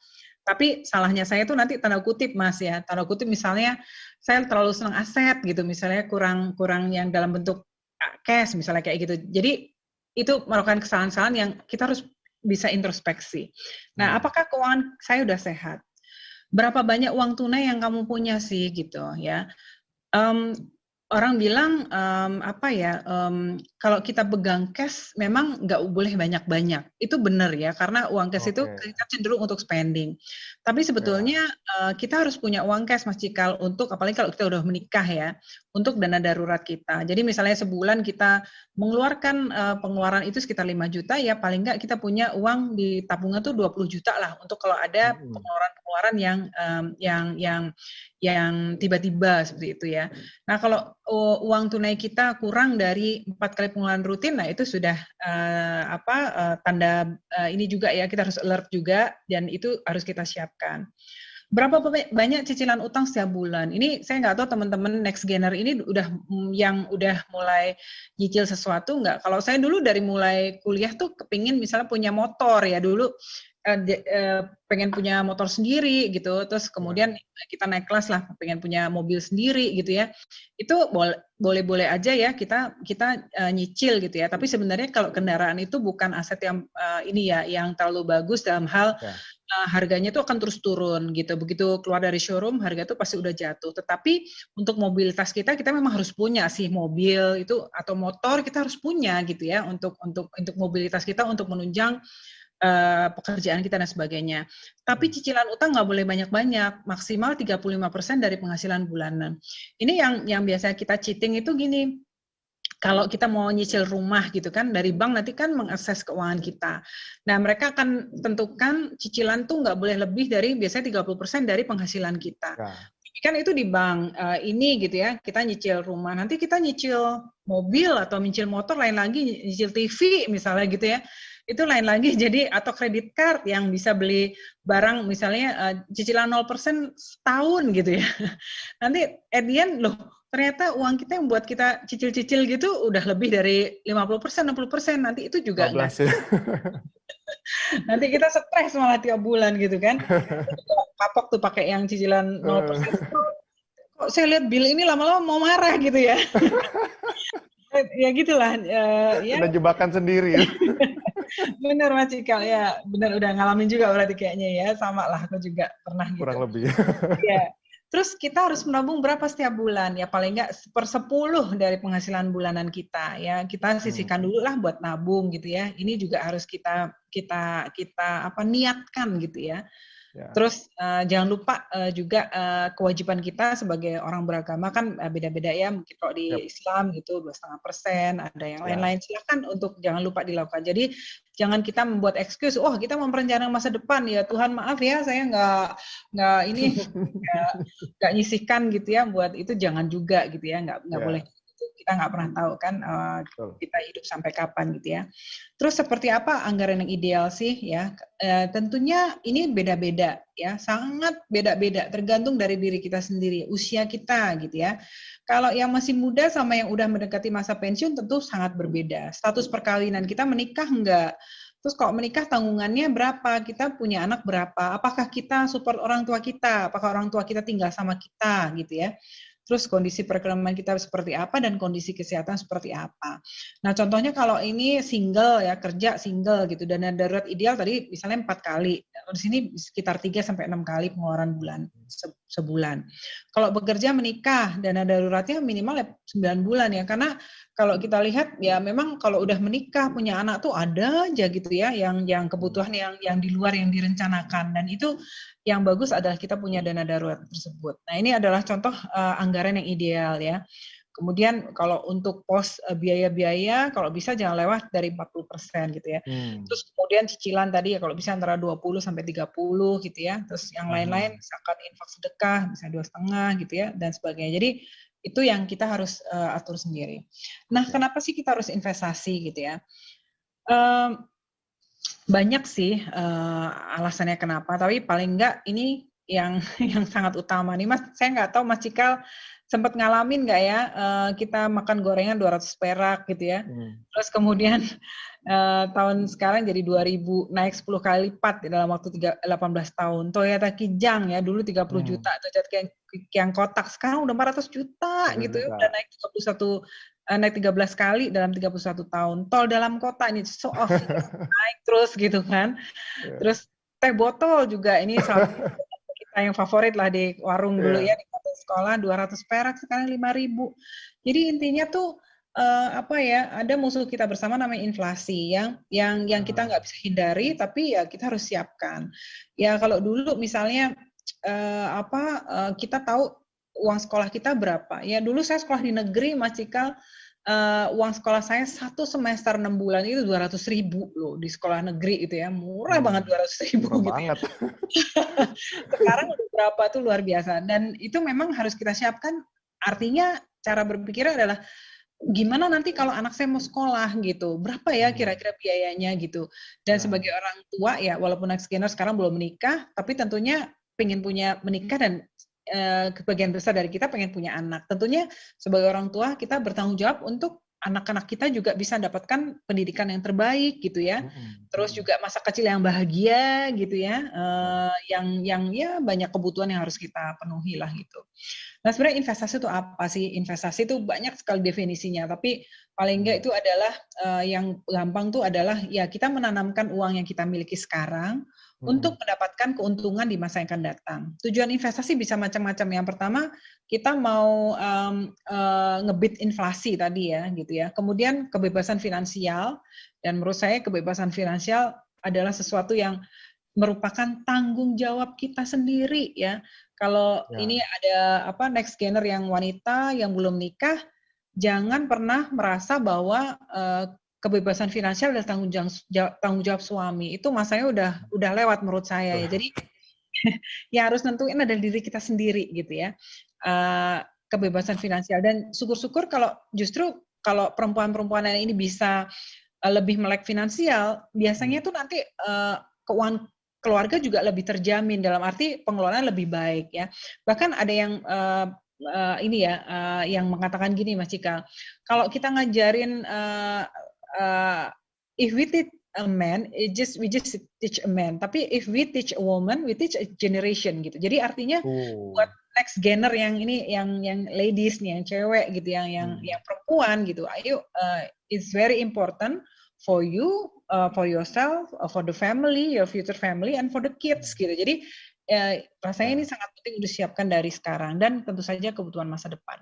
tapi salahnya saya tuh nanti tanda kutip Mas ya, tanda kutip misalnya saya terlalu senang aset gitu, misalnya kurang yang dalam bentuk cash misalnya kayak gitu. Jadi itu merupakan kesalahan-kesalahan yang kita harus bisa introspeksi. Nah, apakah keuangan saya udah sehat? Berapa banyak uang tunai yang kamu punya sih gitu ya? Orang bilang kalau kita pegang cash memang nggak boleh banyak-banyak. Itu benar ya, karena uang cash itu kita cenderung untuk spending. Tapi sebetulnya kita harus punya uang cash Mas Cikal untuk, apalagi kalau kita udah menikah ya, untuk dana darurat kita. Jadi misalnya sebulan kita mengeluarkan pengeluaran itu sekitar 5 juta, ya paling nggak kita punya uang di tabungan tuh 20 juta lah untuk kalau ada pengeluaran-pengeluaran yang tiba-tiba seperti itu ya. Nah kalau uang tunai kita kurang dari 4 kali pengeluaran rutin, nah itu sudah tanda ini juga ya, kita harus alert juga dan itu harus kita siapkan. Berapa banyak cicilan utang setiap bulan? Ini saya nggak tahu teman-teman next gener ini udah mulai nyicil sesuatu nggak? Kalau saya dulu dari mulai kuliah tuh kepingin misalnya punya motor ya dulu. Pengen punya motor sendiri gitu, terus kemudian kita naik kelas lah, pengen punya mobil sendiri gitu ya. Itu boleh-boleh aja ya kita nyicil gitu ya. Tapi sebenarnya kalau kendaraan itu bukan aset yang yang terlalu bagus dalam hal harganya itu akan terus turun gitu. Begitu keluar dari showroom harga itu pasti udah jatuh. Tetapi untuk mobilitas kita memang harus punya sih mobil itu atau motor, kita harus punya gitu ya untuk mobilitas kita, untuk menunjang pekerjaan kita dan sebagainya. Tapi cicilan utang nggak boleh banyak-banyak, maksimal 35% dari penghasilan bulanan. Ini yang biasa kita cheating itu gini, kalau kita mau nyicil rumah gitu kan, dari bank nanti kan mengakses keuangan kita. Nah mereka akan tentukan cicilan tuh nggak boleh lebih dari biasanya 30% dari penghasilan kita. Tapi kan itu di bank ini gitu ya, kita nyicil rumah, nanti kita nyicil mobil atau nyicil motor, lain lagi nyicil TV misalnya gitu ya. Itu lain lagi, jadi atau kredit card yang bisa beli barang misalnya cicilan 0% setahun gitu ya. Nanti at the end loh ternyata uang kita yang buat kita cicil-cicil gitu udah lebih dari 50%, 60%. Nanti itu juga 15 ya. Nanti kita stres malah tiap bulan gitu kan. Kapok tuh pakai yang cicilan 0%. Kok saya lihat bill ini lama-lama mau marah gitu ya. Ya gitulah. Ya. Udah jebakan sendiri ya. Bener Mas Cikal, ya bener udah ngalamin juga berarti kayaknya ya. Sama lah, aku juga pernah gitu. Kurang lebih. Ya. Terus kita harus menabung berapa setiap bulan? Ya paling nggak 1/10 dari penghasilan bulanan kita. Ya kita sisihkan dulu lah buat nabung gitu ya. Ini juga harus kita niatkan gitu ya. Terus jangan lupa juga kewajiban kita sebagai orang beragama kan beda-beda ya. Mungkin kalau di Islam gitu 2,5%, ada yang lain-lain. Silakan untuk jangan lupa dilakukan. Jadi jangan kita membuat excuse, kita merencanakan masa depan ya Tuhan maaf ya saya nggak nyisihkan gitu ya buat itu, jangan juga gitu ya, nggak boleh. Kita nggak pernah tahu kan kita hidup sampai kapan gitu ya. Terus seperti apa anggaran yang ideal sih ya? Tentunya ini beda-beda ya, sangat beda-beda tergantung dari diri kita sendiri, usia kita gitu ya. Kalau yang masih muda sama yang udah mendekati masa pensiun tentu sangat berbeda. Status perkawinan kita, menikah enggak? Terus kalau menikah tanggungannya berapa? Kita punya anak berapa? Apakah kita support orang tua kita? Apakah orang tua kita tinggal sama kita gitu ya? Terus kondisi perekonomian kita seperti apa dan kondisi kesehatan seperti apa. Nah contohnya kalau ini single ya, kerja single gitu, dana darurat ideal tadi misalnya 4 kali, di sini sekitar 3-6 kali pengeluaran sebulan. Kalau bekerja menikah, dana daruratnya minimal 9 bulan ya, karena kalau kita lihat ya memang kalau udah menikah punya anak tuh ada aja gitu ya yang kebutuhan yang di luar yang direncanakan, dan itu yang bagus adalah kita punya dana darurat tersebut. Nah ini adalah contoh anggaran yang ideal ya. Kemudian kalau untuk pos biaya-biaya kalau bisa jangan lewat dari 40% gitu ya. Terus kemudian cicilan tadi ya kalau bisa antara 20-30 gitu ya. Terus yang lain-lain misalkan infak sedekah bisa 2,5 gitu ya dan sebagainya. Jadi itu yang kita harus atur sendiri. Nah, kenapa sih kita harus investasi gitu ya? Banyak sih alasannya kenapa, tapi paling enggak ini yang sangat utama nih Mas. Saya nggak tahu Mas Cikal sempat ngalamin nggak ya kita makan gorengan 200 perak gitu ya. Terus kemudian tahun sekarang jadi 2.000, naik 10 kali lipat dalam waktu 18 tahun. Toyota Kijang ya dulu 30 juta, Toyota yang kotak sekarang udah 400 juta gitu ya, udah naik 13 kali dalam 31 tahun. Tol dalam kota ini so off naik terus gitu kan. Terus teh botol juga ini salah satu kita yang favorit lah di warung dulu ya di sekolah 200 perak sekarang 5.000. Jadi intinya tuh ada musuh kita bersama namanya inflasi yang kita nggak bisa hindari, tapi ya kita harus siapkan. Ya kalau dulu misalnya kita tahu uang sekolah kita berapa. Ya dulu saya sekolah di negeri Mas Cikal, uang sekolah saya 1 semester 6 bulan itu 200.000 loh di sekolah negeri itu ya, murah banget 200.000 gitu. Banget. Sekarang udah berapa tuh luar biasa, dan itu memang harus kita siapkan. Artinya cara berpikir adalah gimana nanti kalau anak saya mau sekolah gitu, berapa ya kira-kira biayanya gitu. Dan sebagai orang tua ya, walaupun next generation sekarang belum menikah, tapi tentunya pengen punya menikah, dan kebagian besar dari kita pengen punya anak. Tentunya sebagai orang tua kita bertanggung jawab untuk anak-anak kita juga bisa mendapatkan pendidikan yang terbaik gitu ya. Terus juga masa kecil yang bahagia gitu ya, yang ya banyak kebutuhan yang harus kita penuhi lah gitu. Nah sebenarnya investasi itu apa sih? Investasi itu banyak sekali definisinya, tapi paling enggak itu adalah yang gampang tuh adalah ya kita menanamkan uang yang kita miliki sekarang untuk mendapatkan keuntungan di masa yang akan datang. Tujuan investasi bisa macam-macam. Yang pertama kita mau ngebit inflasi tadi ya gitu ya. Kemudian kebebasan finansial, dan menurut saya kebebasan finansial adalah sesuatu yang merupakan tanggung jawab kita sendiri ya. Kalau ini ada next gener yang wanita yang belum nikah, jangan pernah merasa bahwa kebebasan finansial adalah tanggung jawab suami. Itu masanya udah lewat menurut saya ya. Jadi ya harus nentuin ada diri kita sendiri gitu ya. Kebebasan finansial, dan syukur-syukur kalau justru kalau perempuan-perempuan ini bisa lebih melek finansial, biasanya tuh nanti keuangan keluarga juga lebih terjamin, dalam arti pengelolaan lebih baik ya. Bahkan ada yang ini ya yang mengatakan gini Mas Cikal, kalau kita ngajarin if we teach a man, we just teach a man. Tapi if we teach a woman, we teach a generation gitu. Jadi artinya buat next gener yang ini, yang ladies nih, yang cewek gitu, yang perempuan gitu. Ayo, it's very important for you, for yourself, for the family, your future family, and for the kids gitu. Jadi rasanya ini sangat penting disiapkan dari sekarang dan tentu saja kebutuhan masa depan.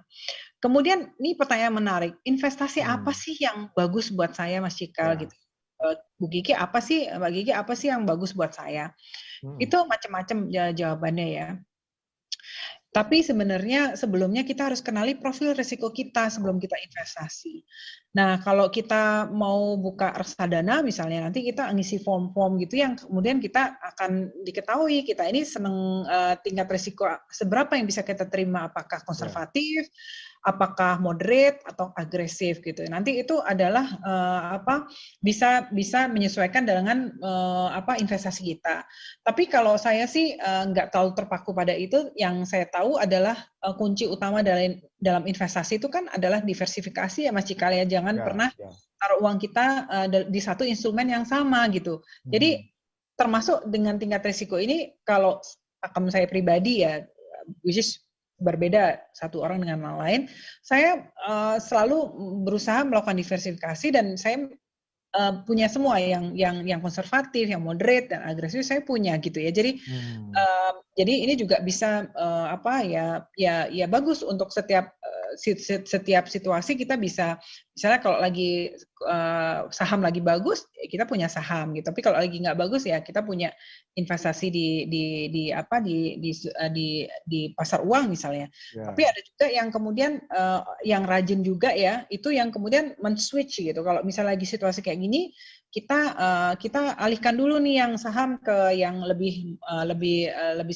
Kemudian ini pertanyaan menarik, investasi apa sih yang bagus buat saya Mas Cikal gitu? Bu Gigi apa sih, Mbak Gigi apa sih yang bagus buat saya? Itu macam-macam jawabannya ya. Tapi sebenarnya sebelumnya kita harus kenali profil risiko kita sebelum kita investasi. Nah, kalau kita mau buka reksadana misalnya, nanti kita ngisi form-form gitu yang kemudian kita akan diketahui kita ini senang tingkat risiko seberapa yang bisa kita terima, apakah konservatif, apakah moderate atau agresif gitu. Nanti itu adalah bisa menyesuaikan dengan investasi kita. Tapi kalau saya sih nggak terlalu terpaku pada itu. Yang saya tahu adalah kunci utama dalam investasi itu kan adalah diversifikasi ya Mas Cikal ya. Jangan pernah taruh uang kita di satu instrumen yang sama gitu. Jadi termasuk dengan tingkat risiko ini, kalau akun saya pribadi ya, which is berbeda satu orang dengan yang lain, saya selalu berusaha melakukan diversifikasi dan saya punya semua yang konservatif, yang moderate dan agresif saya punya gitu ya. Jadi jadi ini juga bisa ya bagus untuk setiap situasi. Kita bisa misalnya kalau lagi saham lagi bagus kita punya saham gitu. Tapi kalau lagi nggak bagus ya kita punya investasi di pasar uang misalnya. Tapi ada juga yang kemudian yang rajin juga ya, itu yang kemudian men-switch gitu. Kalau misalnya lagi situasi kayak gini, kita alihkan dulu nih yang saham ke yang lebih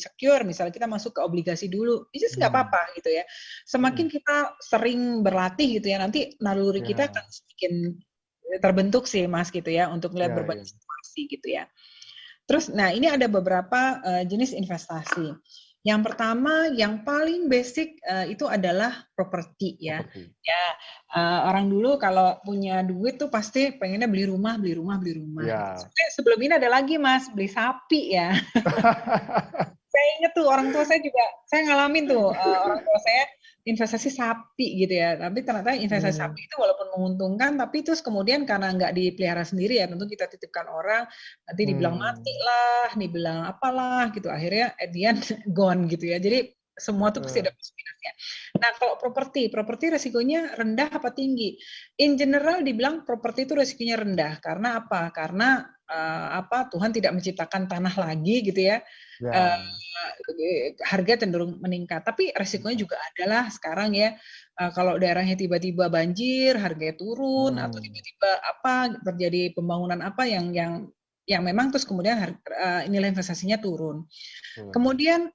secure. Misalnya kita masuk ke obligasi dulu, itu nggak apa-apa gitu ya. Semakin kita sering berlatih gitu ya, nanti naluri kita akan semakin terbentuk sih Mas gitu ya, untuk melihat berbagai situasi gitu ya. Terus, nah ini ada beberapa jenis investasi. Yang pertama, yang paling basic itu adalah properti ya. Orang dulu kalau punya duit tuh pasti pengennya beli rumah. Sebelum ini ada lagi Mas, beli sapi ya. Saya inget tuh orang tua saya juga, saya ngalamin tuh orang tua saya investasi sapi gitu ya. Tapi ternyata investasi sapi itu walaupun menguntungkan, tapi terus kemudian karena nggak dipelihara sendiri ya, tentu kita titipkan orang, nanti dibilang mati lah, dibilang apalah gitu. Akhirnya at the end gone gitu ya. Jadi semua tuh pasti ada plus minusnya. Nah kalau properti resikonya rendah apa tinggi? In general dibilang properti itu resikonya rendah. Karena apa? Karena Tuhan tidak menciptakan tanah lagi gitu ya. Harga cenderung meningkat. Tapi resikonya juga adalah sekarang ya, kalau daerahnya tiba-tiba banjir, harganya turun, atau tiba-tiba terjadi pembangunan yang memang terus kemudian nilai investasinya turun. Kemudian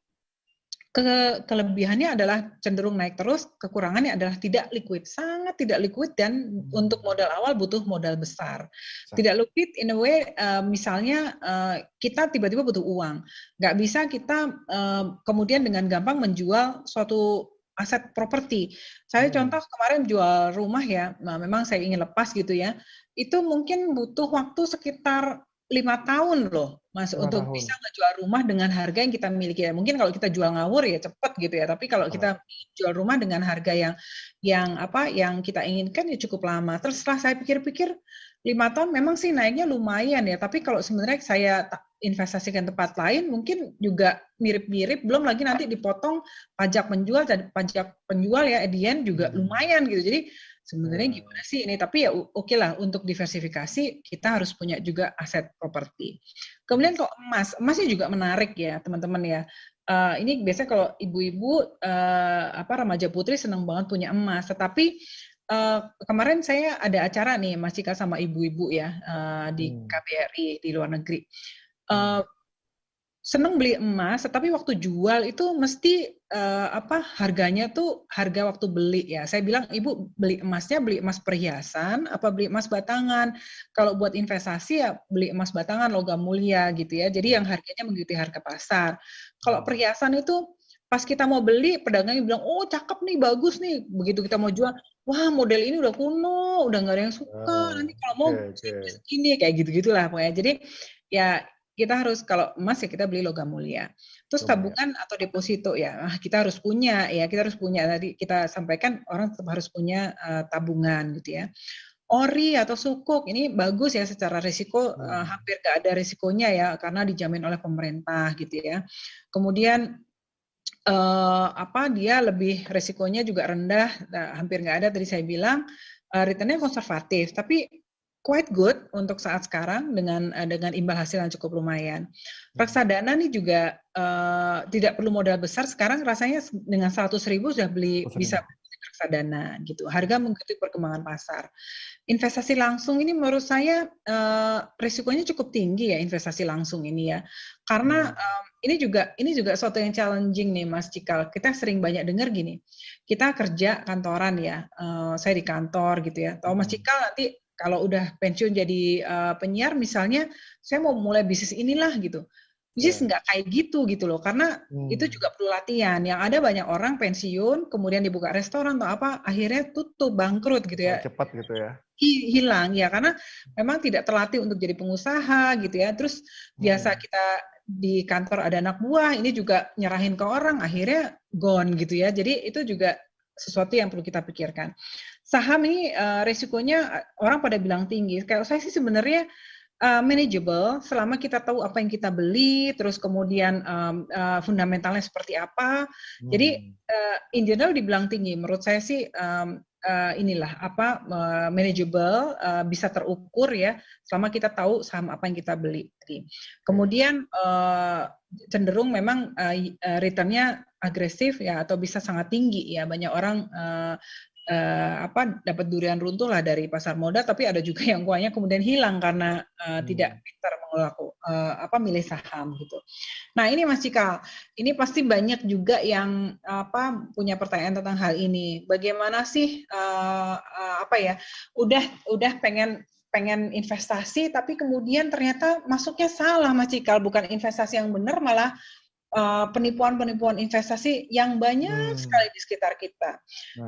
kelebihannya adalah cenderung naik terus, kekurangannya adalah tidak liquid, sangat tidak liquid, dan untuk modal awal butuh modal besar. Tidak liquid in a way, misalnya kita tiba-tiba butuh uang, nggak bisa kita kemudian dengan gampang menjual suatu aset properti. Saya contoh kemarin jual rumah ya, nah memang saya ingin lepas gitu ya, itu mungkin butuh waktu sekitar 5 tahun loh Mas untuk bisa ngejual rumah dengan harga yang kita miliki. Ya, mungkin kalau kita jual ngawur ya cepet gitu ya, tapi kalau kita jual rumah dengan harga yang kita inginkan ya cukup lama. Terus setelah saya pikir-pikir 5 tahun memang sih naiknya lumayan ya, tapi kalau sebenarnya saya investasikan tempat lain mungkin juga mirip-mirip, belum lagi nanti dipotong pajak penjual dan pajak penjual ya at the end juga lumayan gitu. Jadi sebenarnya gimana sih ini, tapi ya oke lah untuk diversifikasi kita harus punya juga aset properti. Kemudian kalau emasnya juga menarik ya teman-teman ya. Ini biasanya kalau ibu-ibu remaja putri senang banget punya emas, tetapi kemarin saya ada acara nih Mas Cikal sama ibu-ibu ya di KBRI di luar negeri. Seneng beli emas, tetapi waktu jual itu mesti harganya tuh harga waktu beli ya. Saya bilang, Ibu beli emasnya beli emas perhiasan apa beli emas batangan? Kalau buat investasi ya beli emas batangan logam mulia gitu ya. Jadi yang harganya mengikuti harga pasar. Kalau perhiasan itu pas kita mau beli, pedagangnya bilang, oh cakep nih, bagus nih. Begitu kita mau jual, wah model ini udah kuno, udah nggak ada yang suka. Nanti kalau mau segini, kayak gitu-gitulah pokoknya. Jadi ya kita harus, kalau emas ya kita beli logam mulia. Terus tabungan atau deposito ya, kita harus punya ya, kita harus punya. Tadi kita sampaikan orang tetap harus punya tabungan gitu ya. Ori atau sukuk ini bagus ya secara risiko, hampir nggak ada risikonya ya karena dijamin oleh pemerintah gitu ya. Kemudian dia lebih risikonya juga rendah, hampir nggak ada tadi saya bilang, returnnya konservatif tapi quite good untuk saat sekarang dengan imbal hasil yang cukup lumayan. Reksadana nih juga tidak perlu modal besar, sekarang rasanya dengan 100.000 sudah bisa reksadana gitu. Harga mengikuti perkembangan pasar. Investasi langsung ini menurut saya risikonya cukup tinggi ya, investasi langsung ini ya. Karena ini juga suatu yang challenging nih Mas Cikal. Kita sering banyak dengar gini. Kita kerja kantoran ya. Saya di kantor gitu ya. Tahu Mas Cikal nanti kalau udah pensiun jadi penyiar misalnya, saya mau mulai bisnis inilah gitu. Bisnis nggak kayak gitu loh, karena itu juga perlu latihan. Yang ada banyak orang pensiun, kemudian dibuka restoran atau apa, akhirnya tutup, bangkrut gitu ya. Cepat gitu ya. Hilang ya, karena memang tidak terlatih untuk jadi pengusaha gitu ya. Terus biasa kita di kantor ada anak buah, ini juga nyerahin ke orang, akhirnya gone gitu ya. Jadi itu juga sesuatu yang perlu kita pikirkan. Saham ini resikonya orang pada bilang tinggi. Kayak saya sih sebenarnya manageable selama kita tahu apa yang kita beli, terus kemudian fundamentalnya seperti apa. Jadi in general dibilang tinggi. Menurut saya sih manageable, bisa terukur ya selama kita tahu saham apa yang kita beli. Kemudian cenderung memang returnnya agresif ya atau bisa sangat tinggi ya. Banyak orang dapat durian runtuh lah dari pasar modal, tapi ada juga yang uangnya kemudian hilang karena tidak pintar mengelola milih saham gitu. Nah ini Mas Cikal, ini pasti banyak juga yang punya pertanyaan tentang hal ini. Bagaimana sih udah pengen investasi tapi kemudian ternyata masuknya salah Mas Cikal, bukan investasi yang benar malah penipuan-penipuan investasi yang banyak sekali di sekitar kita.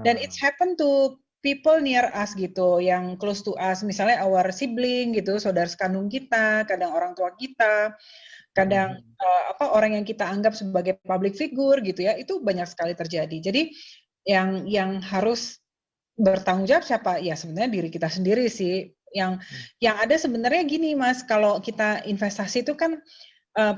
Dan it's happen to people near us gitu, yang close to us, misalnya our sibling gitu, saudara sekandung kita, kadang orang tua kita, kadang orang yang kita anggap sebagai public figure gitu ya, itu banyak sekali terjadi. Jadi yang harus bertanggung jawab siapa? Ya sebenarnya diri kita sendiri sih. Yang ada sebenarnya gini Mas, kalau kita investasi itu kan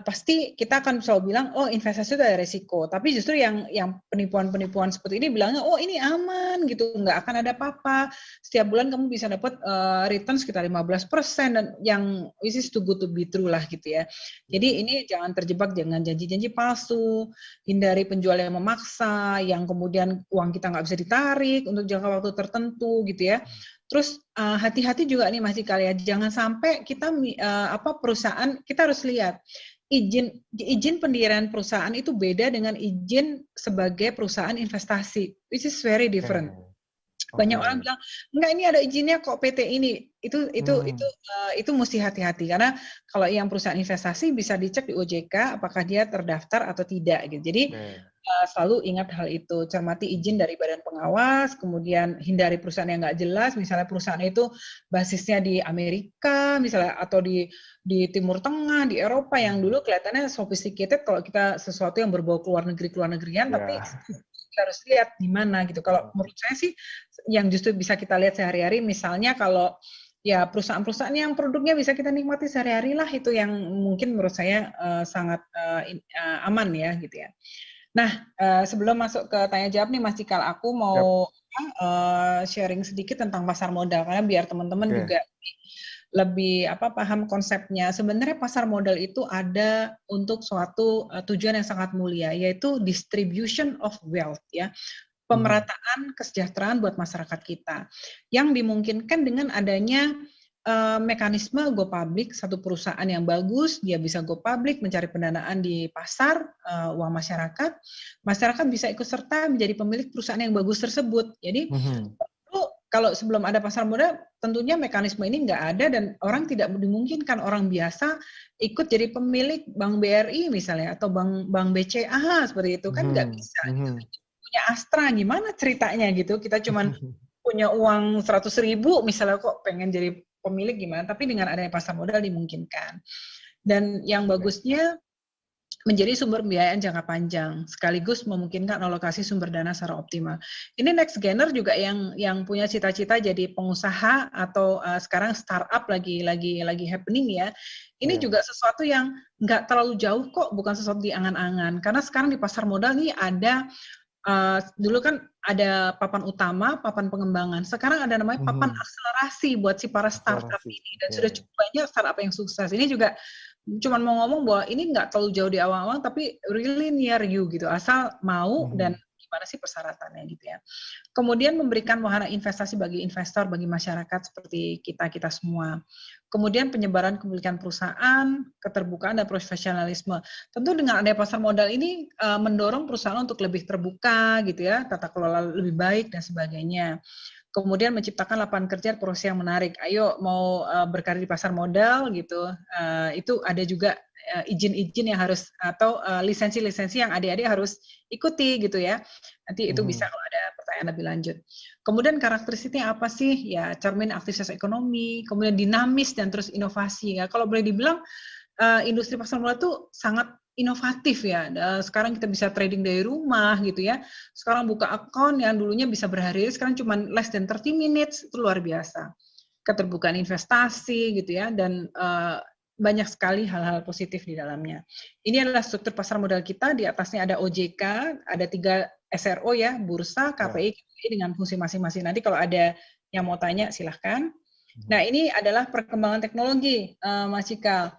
pasti kita akan selalu bilang, oh investasi itu ada resiko. Tapi justru yang penipuan-penipuan seperti ini bilangnya, oh ini aman gitu, nggak akan ada apa-apa. Setiap bulan kamu bisa dapat return sekitar 15%, dan yang this is too good to be true lah gitu ya. Jadi ini jangan terjebak dengan janji-janji palsu, hindari penjual yang memaksa, yang kemudian uang kita nggak bisa ditarik untuk jangka waktu tertentu gitu ya. Terus hati-hati juga nih Mas Cikal ya, jangan sampai kita perusahaan, kita harus lihat izin pendirian perusahaan itu beda dengan izin sebagai perusahaan investasi, which is very different. Banyak orang bilang enggak, ini ada izinnya kok PT ini. Itu mesti hati-hati, karena kalau yang perusahaan investasi bisa dicek di OJK apakah dia terdaftar atau tidak gitu. Jadi selalu ingat hal itu, cermati izin dari badan pengawas, kemudian hindari perusahaan yang nggak jelas, misalnya perusahaan itu basisnya di Amerika misalnya, atau di Timur Tengah, di Eropa, yang dulu kelihatannya sophisticated kalau kita sesuatu yang berbau keluar negerian, tapi kita harus lihat di mana gitu. Kalau menurut saya sih yang justru bisa kita lihat sehari-hari, misalnya kalau ya perusahaan-perusahaan yang produknya bisa kita nikmati sehari-hari lah, itu yang mungkin menurut saya sangat aman ya gitu ya. Nah, sebelum masuk ke tanya jawab nih Mas Cikal, aku mau sharing sedikit tentang pasar modal, karena biar teman-teman juga lebih paham konsepnya. Sebenarnya pasar modal itu ada untuk suatu tujuan yang sangat mulia, yaitu distribution of wealth ya. Pemerataan kesejahteraan buat masyarakat kita, yang dimungkinkan dengan adanya mekanisme go public. Satu perusahaan yang bagus, dia bisa go public, mencari pendanaan di pasar uang masyarakat bisa ikut serta menjadi pemilik perusahaan yang bagus tersebut. Jadi kalau sebelum ada pasar modal, tentunya mekanisme ini nggak ada dan orang tidak dimungkinkan orang biasa ikut jadi pemilik Bank BRI misalnya atau Bank BCA seperti itu kan nggak bisa. Punya Astra gimana ceritanya gitu? Kita cuman punya uang 100.000 misalnya kok pengen jadi pemilik gimana? Tapi dengan adanya pasar modal dimungkinkan. Dan yang bagusnya menjadi sumber pembiayaan jangka panjang, sekaligus memungkinkan alokasi sumber dana secara optimal. Ini NextGainer juga yang punya cita-cita jadi pengusaha atau sekarang startup lagi happening ya. Ini juga sesuatu yang nggak terlalu jauh kok, bukan sesuatu di angan-angan. Karena sekarang di pasar modal nih ada dulu kan ada papan utama, papan pengembangan. Sekarang ada namanya papan akselerasi buat si para startup ini dan sudah cukup banyak startup yang sukses. Ini juga cuman mau ngomong bahwa ini nggak terlalu jauh di awal-awal, tapi really near you gitu, asal mau dan gimana sih persyaratannya gitu ya. Kemudian memberikan wahana investasi bagi investor, bagi masyarakat seperti kita semua. Kemudian penyebaran kepemilikan perusahaan, keterbukaan dan profesionalisme. Tentu dengan adanya pasar modal ini mendorong perusahaan untuk lebih terbuka gitu ya, tata kelola lebih baik dan sebagainya. Kemudian menciptakan lapangan kerja proses yang menarik. Ayo mau berkarir di pasar modal gitu, itu ada juga izin-izin yang harus atau lisensi-lisensi yang adik-adik harus ikuti gitu ya. Nanti itu bisa kalau ada pertanyaan lebih lanjut. Kemudian karakteristiknya apa sih? Ya cermin aktivitas ekonomi, kemudian dinamis dan terus inovasi. Ya, kalau boleh dibilang industri pasar modal itu sangat inovatif ya. Sekarang kita bisa trading dari rumah gitu ya. Sekarang buka akun yang dulunya bisa berhari-hari, sekarang cuma less than 30 minutes, itu luar biasa. Keterbukaan investasi gitu ya, dan banyak sekali hal-hal positif di dalamnya. Ini adalah struktur pasar modal kita, di atasnya ada OJK, ada 3 SRO ya, Bursa, KPI, KPI dengan fungsi masing-masing. Nanti kalau ada yang mau tanya silahkan. Nah ini adalah perkembangan teknologi, Mas Cikal.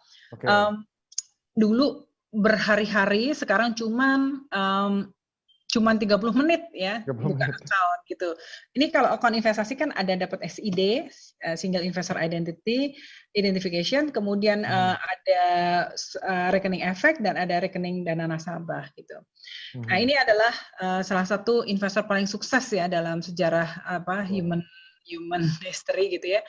Dulu berhari-hari, sekarang cuman 30 menit ya buka account gitu. Ini kalau account investasi kan ada dapat SID, Single Investor Identification, kemudian ada rekening efek dan ada rekening dana nasabah gitu. Nah ini adalah salah satu investor paling sukses ya dalam sejarah human history gitu ya.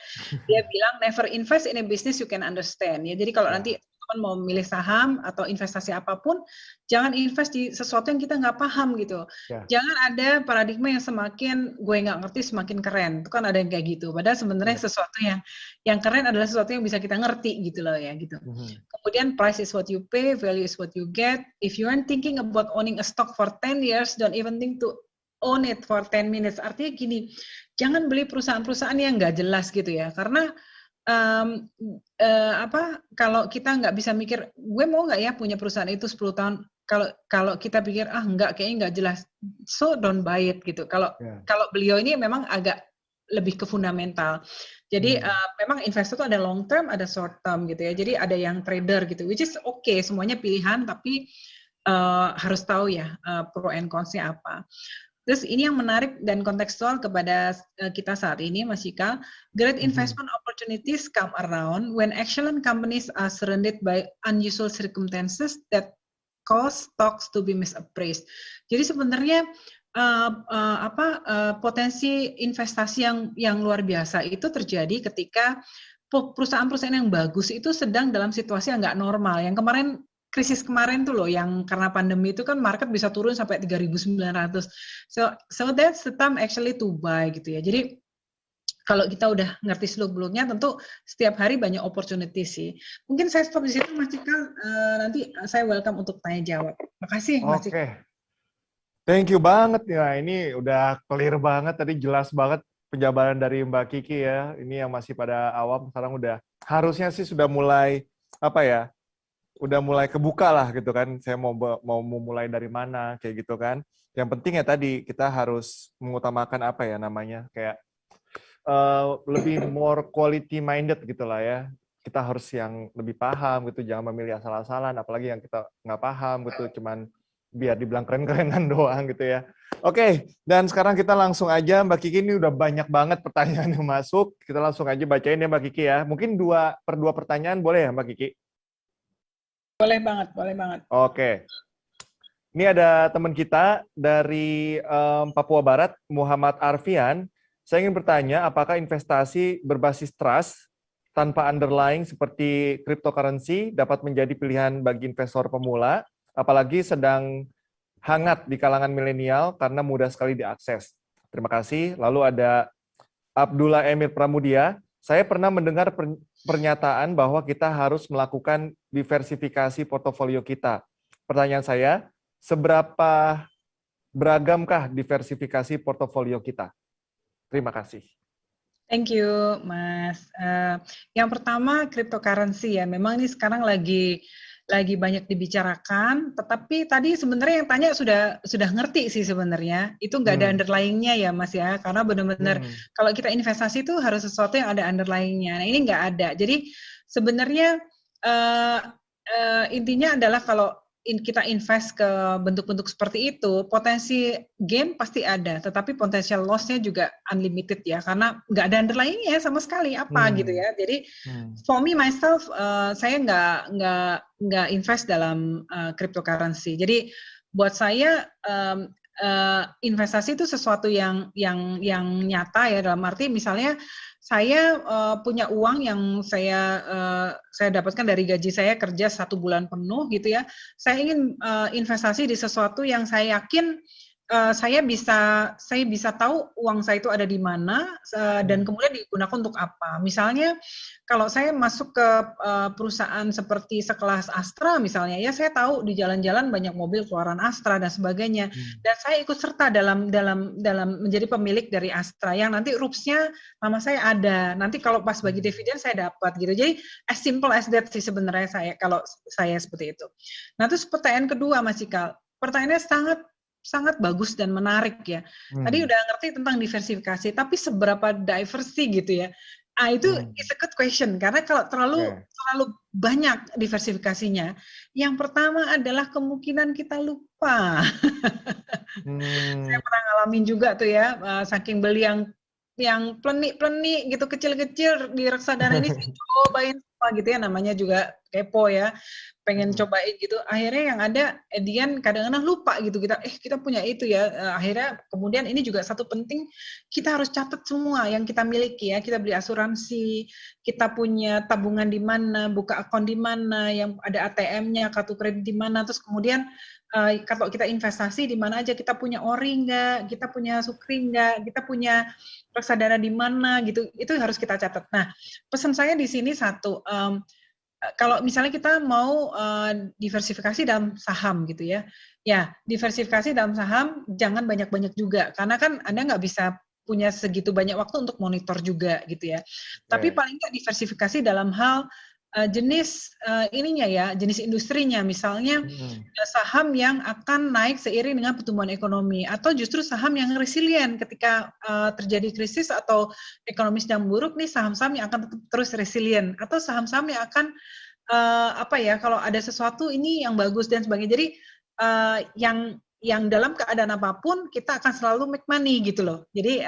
Dia bilang never invest in a business you can understand ya. Jadi kalau nanti teman mau memilih saham atau investasi apapun, jangan invest di sesuatu yang kita nggak paham gitu. Jangan ada paradigma yang semakin gue nggak ngerti semakin keren. Itu kan ada yang kayak gitu. Padahal sebenarnya sesuatu yang keren adalah sesuatu yang bisa kita ngerti gitu loh ya gitu. Kemudian price is what you pay, value is what you get. If you aren't thinking about owning a stock for 10 years, don't even think to own it for 10 minutes. Artinya gini, jangan beli perusahaan-perusahaan yang nggak jelas gitu ya. Karena kalau kita nggak bisa mikir, gue mau nggak ya punya perusahaan itu 10 tahun, kalau kita pikir nggak, kayaknya nggak jelas, so don't buy it gitu. Kalau beliau ini memang agak lebih ke fundamental. Jadi memang investor itu ada long term, ada short term gitu ya. Jadi ada yang trader gitu, which is okay, semuanya pilihan, tapi harus tahu ya pro and cons-nya apa. Terus ini yang menarik dan kontekstual kepada kita saat ini, Mas Cikal. Great investment opportunities come around when excellent companies are surrounded by unusual circumstances that cause stocks to be misappraised. Jadi sebenarnya potensi investasi yang luar biasa itu terjadi ketika perusahaan-perusahaan yang bagus itu sedang dalam situasi yang nggak normal. Yang krisis kemarin tuh loh, yang karena pandemi itu kan market bisa turun sampai 3.900. So that's the time actually to buy gitu ya. Jadi kalau kita udah ngerti seluk-beluknya, tentu setiap hari banyak opportunity sih. Mungkin saya stop di situ, Mas Cikal. Nanti saya welcome untuk tanya jawab. Makasih, Mas Cikal. Thank you banget ya. Ini udah clear banget, tadi jelas banget penjabaran dari Mbak Kiki ya. Ini yang masih pada awam, sekarang udah harusnya sih sudah mulai udah mulai kebuka lah gitu kan, saya mau mulai dari mana kayak gitu kan. Yang penting ya tadi kita harus mengutamakan kayak lebih more quality minded gitu lah ya. Kita harus yang lebih paham gitu, jangan memilih asal-asalan, apalagi yang kita nggak paham gitu, cuman biar dibilang keren-kerenan doang gitu ya. Oke, dan sekarang kita langsung aja, Mbak Kiki, ini udah banyak banget pertanyaan yang masuk, kita langsung aja bacain ya Mbak Kiki ya. Mungkin 2 pertanyaan boleh ya Mbak Kiki? Boleh banget, boleh banget. Oke. Ini ada teman kita dari Papua Barat, Muhammad Arfian. saya ingin bertanya, apakah investasi berbasis trust tanpa underlying seperti cryptocurrency dapat menjadi pilihan bagi investor pemula, apalagi sedang hangat di kalangan milenial karena mudah sekali diakses? Terima kasih. Lalu ada Abdullah Emir Pramudia. Saya pernah mendengar pernyataan bahwa kita harus melakukan diversifikasi portofolio kita. Pertanyaan saya, seberapa beragamkah diversifikasi portofolio kita? Terima kasih. Thank you, Mas. Yang pertama, cryptocurrency ya. Memang ini sekarang lagi banyak dibicarakan. Tetapi tadi sebenarnya yang tanya sudah ngerti sih sebenarnya. Itu nggak ada underlying-nya ya, Mas ya. Karena benar-benar kalau kita investasi itu harus sesuatu yang ada underlying-nya. Nah ini nggak ada. Jadi sebenarnya intinya adalah kalau kita invest ke bentuk-bentuk seperti itu, potensi gain pasti ada, tetapi potensial loss-nya juga unlimited ya, karena nggak ada underlying-nya sama sekali apa gitu ya. Jadi for me myself, saya nggak invest dalam cryptocurrency. Jadi buat saya investasi itu sesuatu yang nyata ya, dalam arti misalnya saya punya uang yang saya dapatkan dari gaji saya kerja 1 bulan penuh gitu ya. Saya ingin investasi di sesuatu yang saya yakin saya bisa tahu uang saya itu ada di mana dan kemudian digunakan untuk apa. Misalnya kalau saya masuk ke perusahaan seperti sekelas Astra misalnya, ya saya tahu di jalan-jalan banyak mobil keluaran Astra dan sebagainya. Dan saya ikut serta dalam menjadi pemilik dari Astra yang nanti rules-nya nama saya ada. Nanti kalau pas bagi dividen saya dapat gitu. Jadi as simple as that sih sebenarnya kalau saya seperti itu. Nah, terus pertanyaan kedua Mas Cikal. Pertanyaannya sangat bagus dan menarik ya. Tadi udah ngerti tentang diversifikasi, tapi seberapa diverse sih gitu ya? Itu is a good question karena kalau terlalu banyak diversifikasinya, yang pertama adalah kemungkinan kita lupa. Saya pernah ngalamin juga tuh ya, saking beli yang plenik-plenik gitu kecil-kecil di reksadana ini sih cobain semua gitu ya, namanya juga kepo ya, pengen cobain gitu. Akhirnya yang ada Edian kadang-kadang lupa gitu kita punya itu ya. Akhirnya kemudian ini juga satu penting, kita harus catat semua yang kita miliki ya. Kita beli asuransi, kita punya tabungan di mana, buka akun di mana, yang ada ATM-nya, kartu kredit di mana, terus kemudian kalau kita investasi di mana aja, kita punya ori nggak, kita punya sukri nggak, kita punya reksadana di mana gitu, itu harus kita catat. Nah, pesan saya di sini satu, kalau misalnya kita mau diversifikasi dalam saham gitu ya, diversifikasi dalam saham jangan banyak-banyak juga, karena kan Anda nggak bisa punya segitu banyak waktu untuk monitor juga gitu ya. Tapi paling nggak diversifikasi dalam hal jenis jenis industrinya, misalnya saham yang akan naik seiring dengan pertumbuhan ekonomi, atau justru saham yang resilient ketika terjadi krisis atau ekonomi sedang buruk nih, saham-saham yang akan terus resilient, atau saham-saham yang akan kalau ada sesuatu ini yang bagus dan sebagainya. Jadi yang dalam keadaan apapun kita akan selalu make money gitu loh. Jadi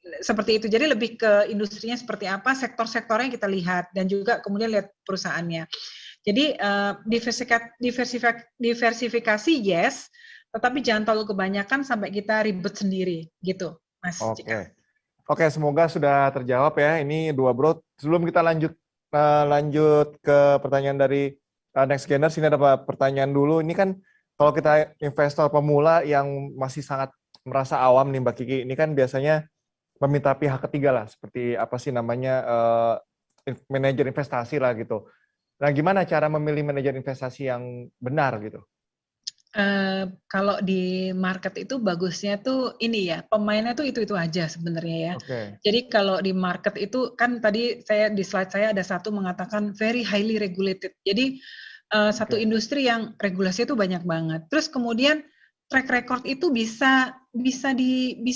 seperti itu. Jadi lebih ke industrinya seperti apa, sektor-sektornya kita lihat, dan juga kemudian lihat perusahaannya. Jadi diversifikasi yes, tetapi jangan terlalu kebanyakan sampai kita ribet sendiri, gitu, Mas. Oke, semoga sudah terjawab ya. Ini dua bro. Sebelum kita lanjut ke pertanyaan dari Next Gainers, ini ada pertanyaan dulu. Ini kan kalau kita investor pemula yang masih sangat merasa awam nih Mbak Kiki, ini kan biasanya meminta pihak ketiga lah, seperti apa sih namanya manajer investasi lah gitu. Nah, gimana cara memilih manajer investasi yang benar gitu? Kalau di market itu bagusnya tuh ini ya, pemainnya tuh itu aja sebenarnya ya. Jadi kalau di market itu kan tadi di slide saya ada satu mengatakan very highly regulated. Jadi satu industri yang regulasinya itu banyak banget. Terus kemudian track record itu bisa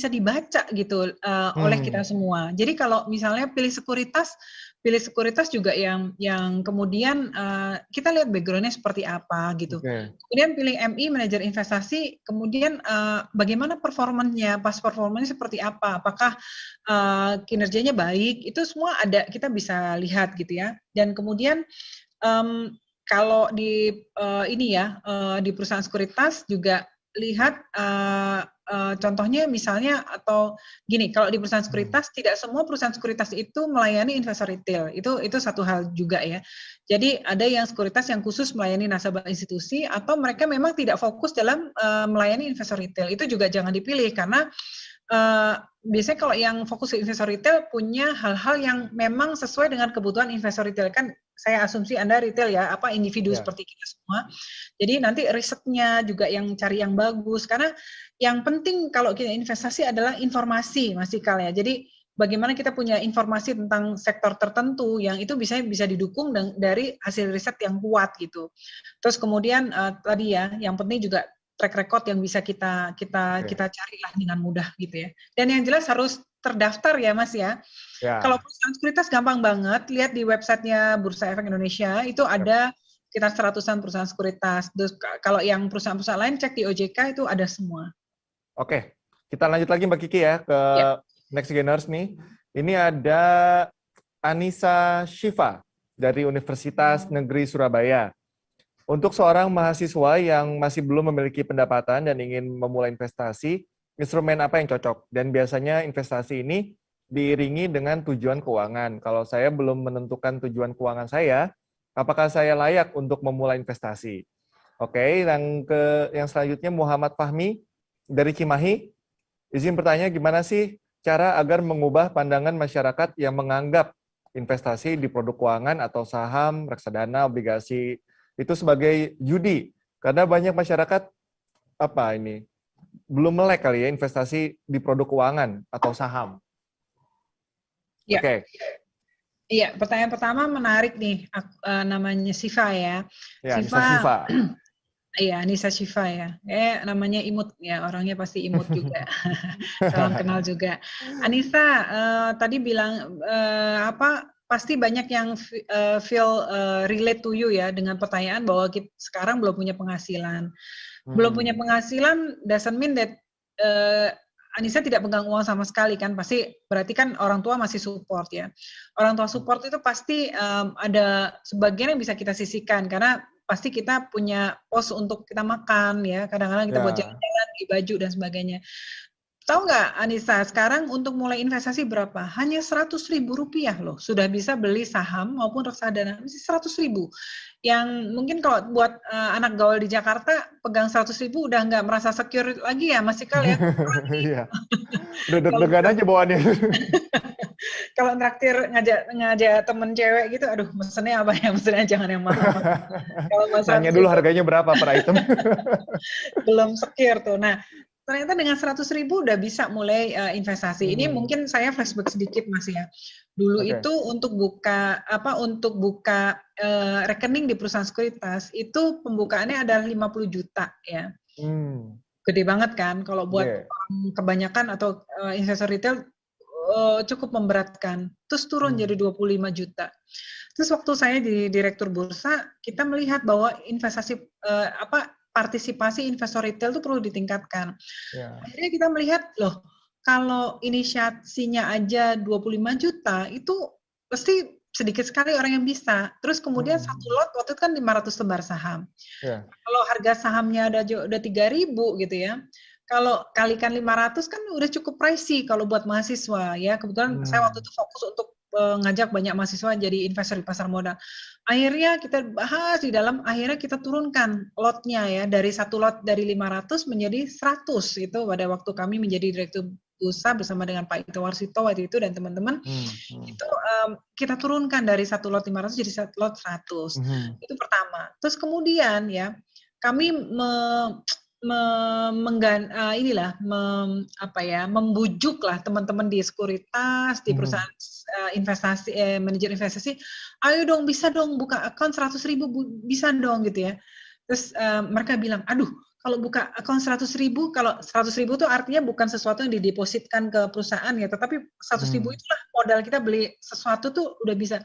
dibaca gitu oleh kita semua. Jadi kalau misalnya pilih sekuritas juga yang kemudian kita lihat background-nya seperti apa gitu. Kemudian pilih MI, manajer investasi, kemudian bagaimana performanya, pas performanya seperti apa, apakah kinerjanya baik, itu semua ada, kita bisa lihat gitu ya. Dan kemudian kalau di di perusahaan sekuritas juga lihat contohnya misalnya atau gini, kalau di perusahaan sekuritas tidak semua perusahaan sekuritas itu melayani investor retail. Itu satu hal juga ya. Jadi ada yang sekuritas yang khusus melayani nasabah institusi atau mereka memang tidak fokus dalam melayani investor retail. Itu juga jangan dipilih karena biasanya kalau yang fokus ke investor retail punya hal-hal yang memang sesuai dengan kebutuhan investor retail. Kan saya asumsi Anda retail ya, individu seperti kita semua. Jadi nanti risetnya juga yang cari yang bagus. Karena yang penting kalau kita investasi adalah informasi, Mas Ikal ya. Jadi bagaimana kita punya informasi tentang sektor tertentu yang itu bisa didukung dari hasil riset yang kuat gitu. Terus kemudian tadi ya, yang penting juga track record yang bisa kita carilah dengan mudah gitu ya. Dan yang jelas harus terdaftar ya Mas ya. Kalau perusahaan sekuritas gampang banget, lihat di websitenya Bursa Efek Indonesia itu ada sekitar 100-an perusahaan sekuritas. Terus kalau yang perusahaan-perusahaan lain cek di OJK itu ada semua. Oke, kita lanjut lagi Mbak Kiki ya ke Next Gainers nih. Ini ada Anissa Shiva dari Universitas Negeri Surabaya. Untuk seorang mahasiswa yang masih belum memiliki pendapatan dan ingin memulai investasi, instrumen apa yang cocok? Dan biasanya investasi ini diiringi dengan tujuan keuangan. Kalau saya belum menentukan tujuan keuangan saya, apakah saya layak untuk memulai investasi? Oke, yang selanjutnya Muhammad Fahmi dari Cimahi. Izin bertanya, gimana sih cara agar mengubah pandangan masyarakat yang menganggap investasi di produk keuangan atau saham, reksadana, obligasi itu sebagai judi, karena banyak masyarakat belum melek kali ya investasi di produk keuangan atau saham. Ya. Oke. Iya, pertanyaan pertama menarik nih, namanya Siva ya. Siva. Iya, Anissa Shiva ya. Namanya imut ya, orangnya pasti imut juga. Salam kenal juga. Anissa tadi bilang pasti banyak yang feel relate to you ya dengan pertanyaan bahwa kita sekarang belum punya penghasilan. Belum punya penghasilan doesn't mean that Anissa tidak pegang uang sama sekali kan, pasti berarti kan orang tua masih support ya. Orang tua support itu pasti ada sebagian yang bisa kita sisihkan karena pasti kita punya pos untuk kita makan ya, kadang-kadang kita buat jalan-jalan, beli baju dan sebagainya. Tahu nggak Anissa, sekarang untuk mulai investasi berapa? Hanya Rp100.000 loh, sudah bisa beli saham maupun reksadana, masih Rp100.000. Yang mungkin kalau buat anak gaul di Jakarta, pegang Rp100.000 udah nggak merasa secure lagi ya, Mas Ikal ya? Iya, udah deg-degan aja bawaannya. Kalau traktir ngajak temen cewek gitu, aduh mesennya apa ya, mesennya jangan yang mahal. Kalau tanya dulu harganya berapa per item. Belum secure tuh. Nah, ternyata dengan 100.000 udah bisa mulai investasi. Ini mungkin saya flashback sedikit Mas ya. Dulu itu untuk buka rekening di perusahaan sekuritas itu pembukaannya adalah 50 juta ya. Gede banget kan kalau buat orang kebanyakan atau investor retail cukup memberatkan. Terus turun jadi 25 juta. Terus waktu saya di direktur bursa, kita melihat bahwa investasi partisipasi investor retail itu perlu ditingkatkan. Akhirnya kita melihat, loh, kalau inisiasinya aja 25 juta, itu pasti sedikit sekali orang yang bisa. Terus kemudian satu lot, waktu itu kan 500 lembar saham. Kalau harga sahamnya udah 3.000 gitu ya, kalau kalikan 500 kan udah cukup pricey kalau buat mahasiswa ya. Kebetulan saya waktu itu fokus untuk ngajak banyak mahasiswa jadi investor di pasar modal. Akhirnya kita bahas di dalam, akhirnya kita turunkan lotnya ya, dari satu lot dari 500 menjadi 100 itu pada waktu kami menjadi direktur bursa bersama dengan Pak Ito Warsito waktu itu dan teman-teman. Itu kita turunkan dari satu lot 500 jadi satu lot 100. Itu pertama. Terus kemudian ya, kami membujuklah teman-teman di sekuritas, di perusahaan investasi, manajer investasi, ayo dong, bisa dong buka akun 100.000, bisa dong gitu ya. Terus mereka bilang, aduh, kalau buka akun 100.000, kalau 100.000 itu artinya bukan sesuatu yang didepositkan ke perusahaan ya, tetapi 100.000 itulah modal kita beli sesuatu tuh udah bisa.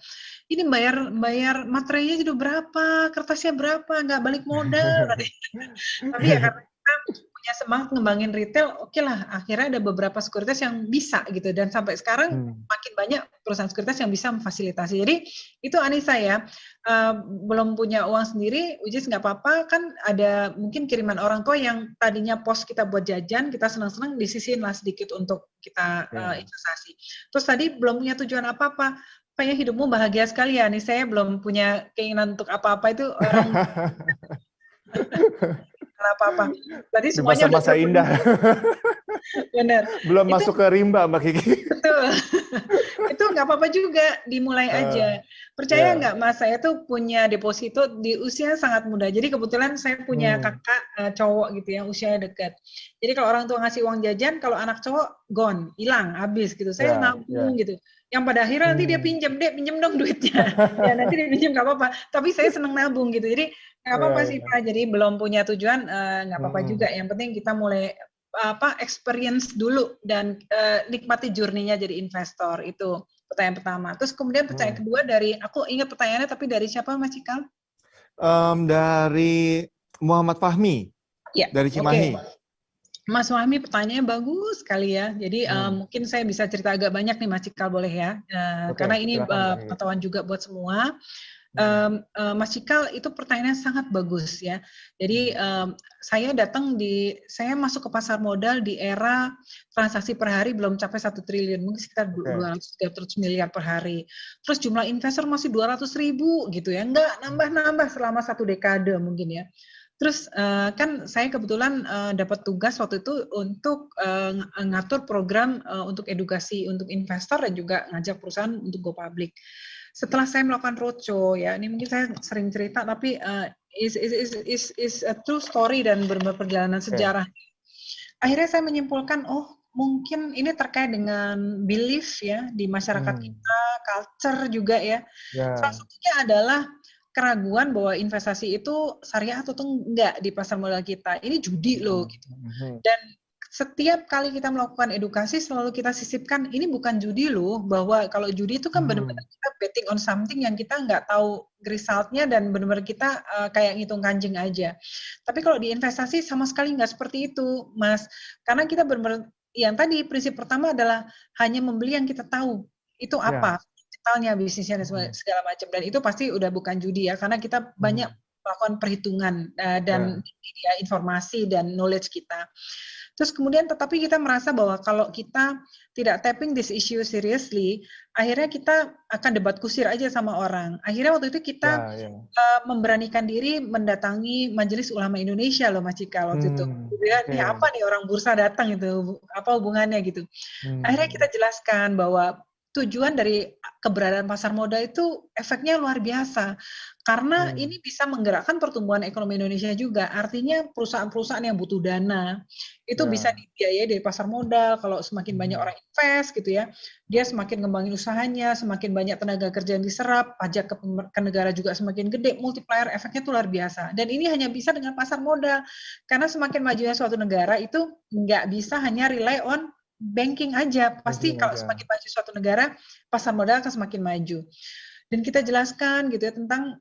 Ini bayar materainya itu berapa, kertasnya berapa, nggak balik modal. Tapi ya karena kita punya semangat ngembangin retail, oke lah, akhirnya ada beberapa sekuritas yang bisa gitu, dan sampai sekarang makin banyak perusahaan sekuritas yang bisa memfasilitasi. Jadi itu Anissa ya, belum punya uang sendiri, which is nggak apa-apa, kan ada mungkin kiriman orang tua yang tadinya pos kita buat jajan, kita senang-senang disisihin lah sedikit untuk kita investasi. Terus tadi belum punya tujuan apa-apa, kayaknya hidupmu bahagia sekali ya, nih saya belum punya keinginan untuk apa-apa, itu orang apa-apa. Tadi Di semuanya masa-masa indah. Benar. Belum itu, masuk ke rimba, Mbak Kiki. Betul. Itu nggak apa-apa juga, dimulai aja. Percaya nggak Mas, saya tuh punya deposito di usia sangat muda. Jadi kebetulan saya punya kakak cowok gitu ya, usianya dekat. Jadi kalau orang tua ngasih uang jajan, kalau anak cowok gone, hilang, habis gitu. Saya nabung gitu. Yang pada akhirnya nanti dia pinjam, Dek, pinjam dong duitnya. Ya nanti dia pinjam nggak apa-apa. Tapi saya seneng nabung gitu. Jadi nggak apa-apa sih Pak. Jadi belum punya tujuan, nggak apa-apa juga. Yang penting kita mulai experience dulu dan nikmati journey-nya jadi investor. Itu pertanyaan pertama. Terus kemudian pertanyaan kedua dari, aku ingat pertanyaannya tapi dari siapa Mas Cikal? Dari Muhammad Fahmi, ya, dari Cimahi. Mas Fahmi pertanyaannya bagus sekali ya. Jadi mungkin saya bisa cerita agak banyak nih Mas Cikal, boleh ya? Karena ini pengetahuan juga buat semua. Mas Cikal, itu pertanyaannya sangat bagus ya. Jadi saya masuk ke pasar modal di era transaksi per hari belum capai 1 triliun, mungkin sekitar 200-300 miliar per hari. Terus jumlah investor masih 200.000 gitu ya, nggak nambah-nambah selama 1 dekade mungkin ya. Terus kan saya kebetulan dapat tugas waktu itu untuk ngatur program untuk edukasi untuk investor dan juga ngajak perusahaan untuk go public. Setelah saya melakukan roadshow ya, ini mungkin saya sering cerita tapi is a true story dan benar-benar perjalanan sejarah. Akhirnya saya menyimpulkan, oh mungkin ini terkait dengan belief ya di masyarakat kita, culture juga ya. Salah satunya adalah keraguan bahwa investasi itu syariah atau enggak di pasar modal kita. Ini judi loh gitu. Dan setiap kali kita melakukan edukasi selalu kita sisipkan ini bukan judi loh, bahwa kalau judi itu kan benar-benar kita betting on something yang kita nggak tahu resultnya dan benar-benar kita kayak ngitung kanjeng aja. Tapi kalau di investasi sama sekali nggak seperti itu, Mas. Karena kita benar-benar yang tadi prinsip pertama adalah hanya membeli yang kita tahu itu apa, digitalnya, bisnisnya dan segala macam, dan itu pasti udah bukan judi ya, karena kita banyak melakukan perhitungan dan informasi dan knowledge kita. Terus kemudian tetapi kita merasa bahwa kalau kita tidak tapping this issue seriously, akhirnya kita akan debat kusir aja sama orang. Akhirnya waktu itu kita memberanikan diri mendatangi Majelis Ulama Indonesia loh Mas Cikal waktu itu. Ini apa nih orang bursa datang itu, apa hubungannya gitu. Akhirnya kita jelaskan bahwa tujuan dari keberadaan pasar modal itu efeknya luar biasa. Karena ini bisa menggerakkan pertumbuhan ekonomi Indonesia juga. Artinya perusahaan-perusahaan yang butuh dana, itu bisa dibiayai dari pasar modal. Kalau semakin banyak orang invest gitu ya, dia semakin ngembangin usahanya, semakin banyak tenaga kerja yang diserap, pajak ke negara juga semakin gede, multiplier efeknya itu luar biasa. Dan ini hanya bisa dengan pasar modal. Karena semakin majunya suatu negara itu nggak bisa hanya rely on banking aja, pasti kalau semakin maju suatu negara, pasar modal akan semakin maju. Dan kita jelaskan gitu ya tentang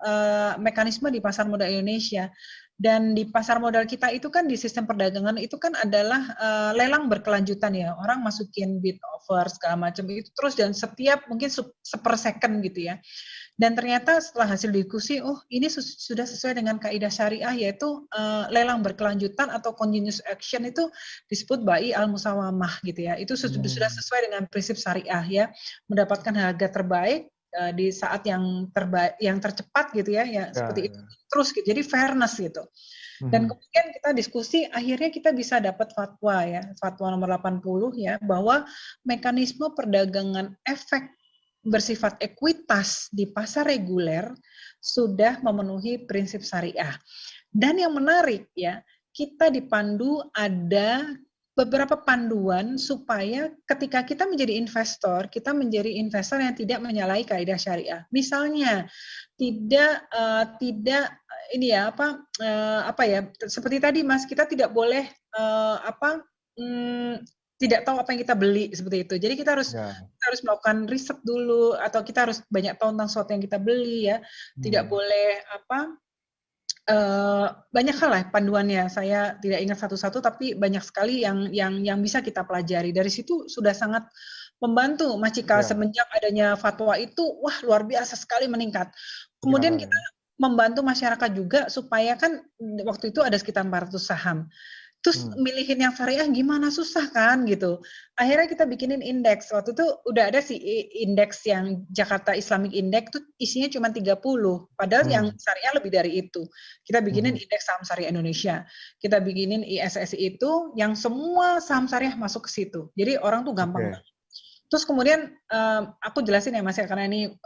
mekanisme di pasar modal Indonesia. Dan di pasar modal kita itu kan di sistem perdagangan itu kan adalah lelang berkelanjutan ya, orang masukin bid offer segala macam itu terus dan setiap mungkin seper second gitu ya. Dan ternyata setelah hasil diskusi, oh ini sudah sesuai dengan kaidah syariah, yaitu lelang berkelanjutan atau continuous action itu disebut bai al-musawamah gitu ya. Itu sudah sesuai dengan prinsip syariah ya, mendapatkan harga terbaik di saat yang terbaik, yang tercepat gitu ya, seperti itu terus gitu. Jadi fairness gitu. Dan kemudian kita diskusi, akhirnya kita bisa dapat fatwa ya, fatwa nomor 80 ya, bahwa mekanisme perdagangan efek bersifat ekuitas di pasar reguler sudah memenuhi prinsip syariah. Dan yang menarik ya, kita dipandu ada beberapa panduan supaya ketika kita menjadi investor, kita menjadi investor yang tidak menyalahi kaidah syariah. Misalnya tidak ini ya apa ya, seperti tadi Mas, kita tidak boleh tidak tahu apa yang kita beli seperti itu. Jadi kita harus melakukan riset dulu, atau kita harus banyak tahu tentang sesuatu yang kita beli ya. Tidak boleh Banyak hal lah panduannya. Saya tidak ingat satu-satu, tapi banyak sekali yang bisa kita pelajari. Dari situ sudah sangat membantu Mas Cikal semenjak adanya fatwa itu, wah luar biasa sekali meningkat. Kemudian kita membantu masyarakat juga supaya kan waktu itu ada sekitar 400 saham. Terus milihin yang syariah gimana, susah kan gitu. Akhirnya kita bikinin indeks. Waktu itu udah ada si indeks yang Jakarta Islamic Index tuh isinya cuma 30. Padahal yang syariah lebih dari itu. Kita bikinin indeks saham syariah Indonesia. Kita bikinin ISSI itu yang semua saham syariah masuk ke situ. Jadi orang tuh gampang banget. Terus kemudian aku jelasin ya Mas ya, karena ini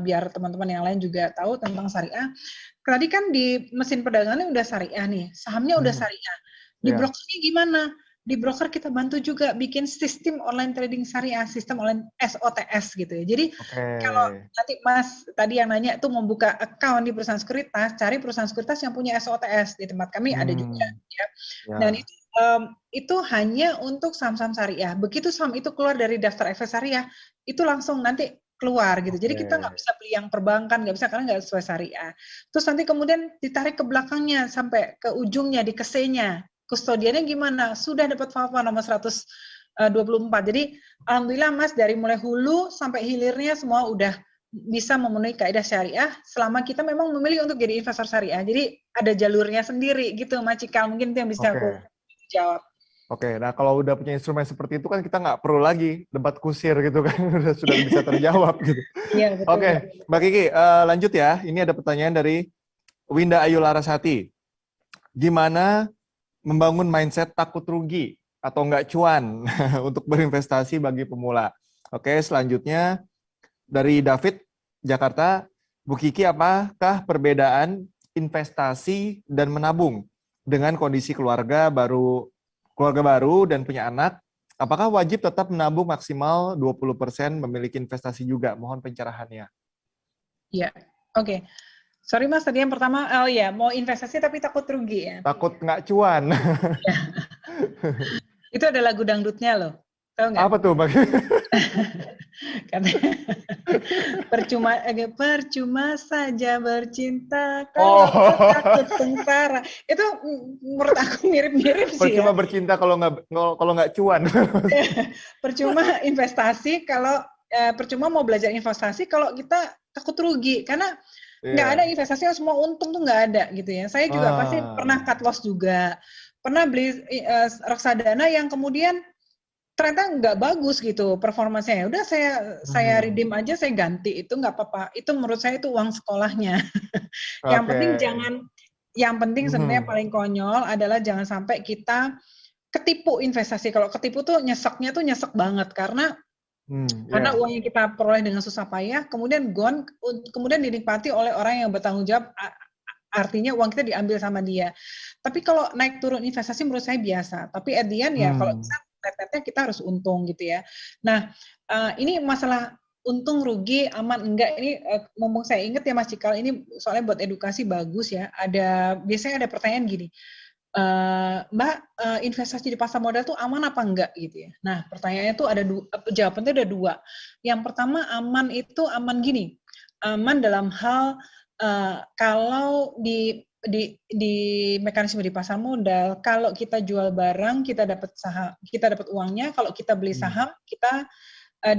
biar teman-teman yang lain juga tahu tentang syariah. Tadi kan di mesin perdagangannya udah syariah nih, sahamnya udah syariah. Di brokernya gimana? Di broker kita bantu juga bikin sistem online trading syariah, sistem online SOTS gitu ya. Jadi kalau nanti Mas tadi yang nanya itu membuka account di perusahaan sekuritas, cari perusahaan sekuritas yang punya SOTS. Di tempat kami ada juga ya. Dan itu hanya untuk saham-saham syariah. Begitu saham itu keluar dari daftar efek syariah, itu langsung nanti keluar gitu. Jadi kita nggak bisa beli yang perbankan, nggak bisa karena nggak sesuai syariah. Terus nanti kemudian ditarik ke belakangnya sampai ke ujungnya di KC-nya. Kustodiannya gimana? Sudah dapat fatwa nomor 124. Jadi alhamdulillah Mas dari mulai hulu sampai hilirnya semua udah bisa memenuhi kaidah syariah selama kita memang memilih untuk jadi investor syariah. Jadi ada jalurnya sendiri gitu Mas Cikal. Mungkin itu yang bisa aku jawab. Oke, nah kalau udah punya instrumen seperti itu kan kita nggak perlu lagi debat kusir gitu kan, sudah bisa terjawab gitu. Iya, betul. Oke, Mbak Kiki, lanjut ya. Ini ada pertanyaan dari Winda Ayu Larasati. Gimana membangun mindset takut rugi atau nggak cuan untuk berinvestasi bagi pemula? Oke, selanjutnya dari David, Jakarta. Bu Kiki, apakah perbedaan investasi dan menabung dengan kondisi keluarga baru dan punya anak? Apakah wajib tetap menabung maksimal 20% memiliki investasi juga? Mohon pencerahannya. Iya, oke. Sorry Mas, tadi yang pertama, mau investasi tapi takut rugi ya? Takut nggak cuan. Ya. Itu ada lagu dangdutnya loh, tahu nggak? Apa tuh Mbak? Percuma saja bercinta kalau takut sengsara. Itu menurut aku mirip-mirip sih. Percuma bercinta kalau nggak cuan. Percuma investasi kalau percuma mau belajar investasi kalau kita takut rugi, karena nggak ada investasi yang semua untung tuh nggak ada gitu ya. Saya juga pasti pernah cut loss juga, pernah beli reksadana yang kemudian ternyata nggak bagus gitu performanya. Udah saya redeem aja, saya ganti, itu nggak apa-apa. Itu menurut saya itu uang sekolahnya. Yang penting sebenarnya paling konyol adalah jangan sampai kita ketipu investasi. Kalau ketipu tuh nyesek banget karena uang yang kita peroleh dengan susah payah, kemudian gone, kemudian dinikmati oleh orang yang bertanggung jawab, artinya uang kita diambil sama dia. Tapi kalau naik turun investasi menurut saya biasa. Tapi at the end ya kalau bisa net-netnya kita harus untung gitu ya. Nah, ini masalah untung rugi aman enggak, ini ngomong saya ingat ya Mas Cikal, ini soalnya buat edukasi bagus ya. Biasanya ada pertanyaan gini. Mbak, investasi di pasar modal tuh aman apa enggak gitu ya. Nah, pertanyaannya tuh jawabannya ada dua. Yang pertama aman itu aman gini. Aman dalam hal kalau di mekanisme di pasar modal, kalau kita jual barang kita dapat saham, kita dapat uangnya. Kalau kita beli saham, kita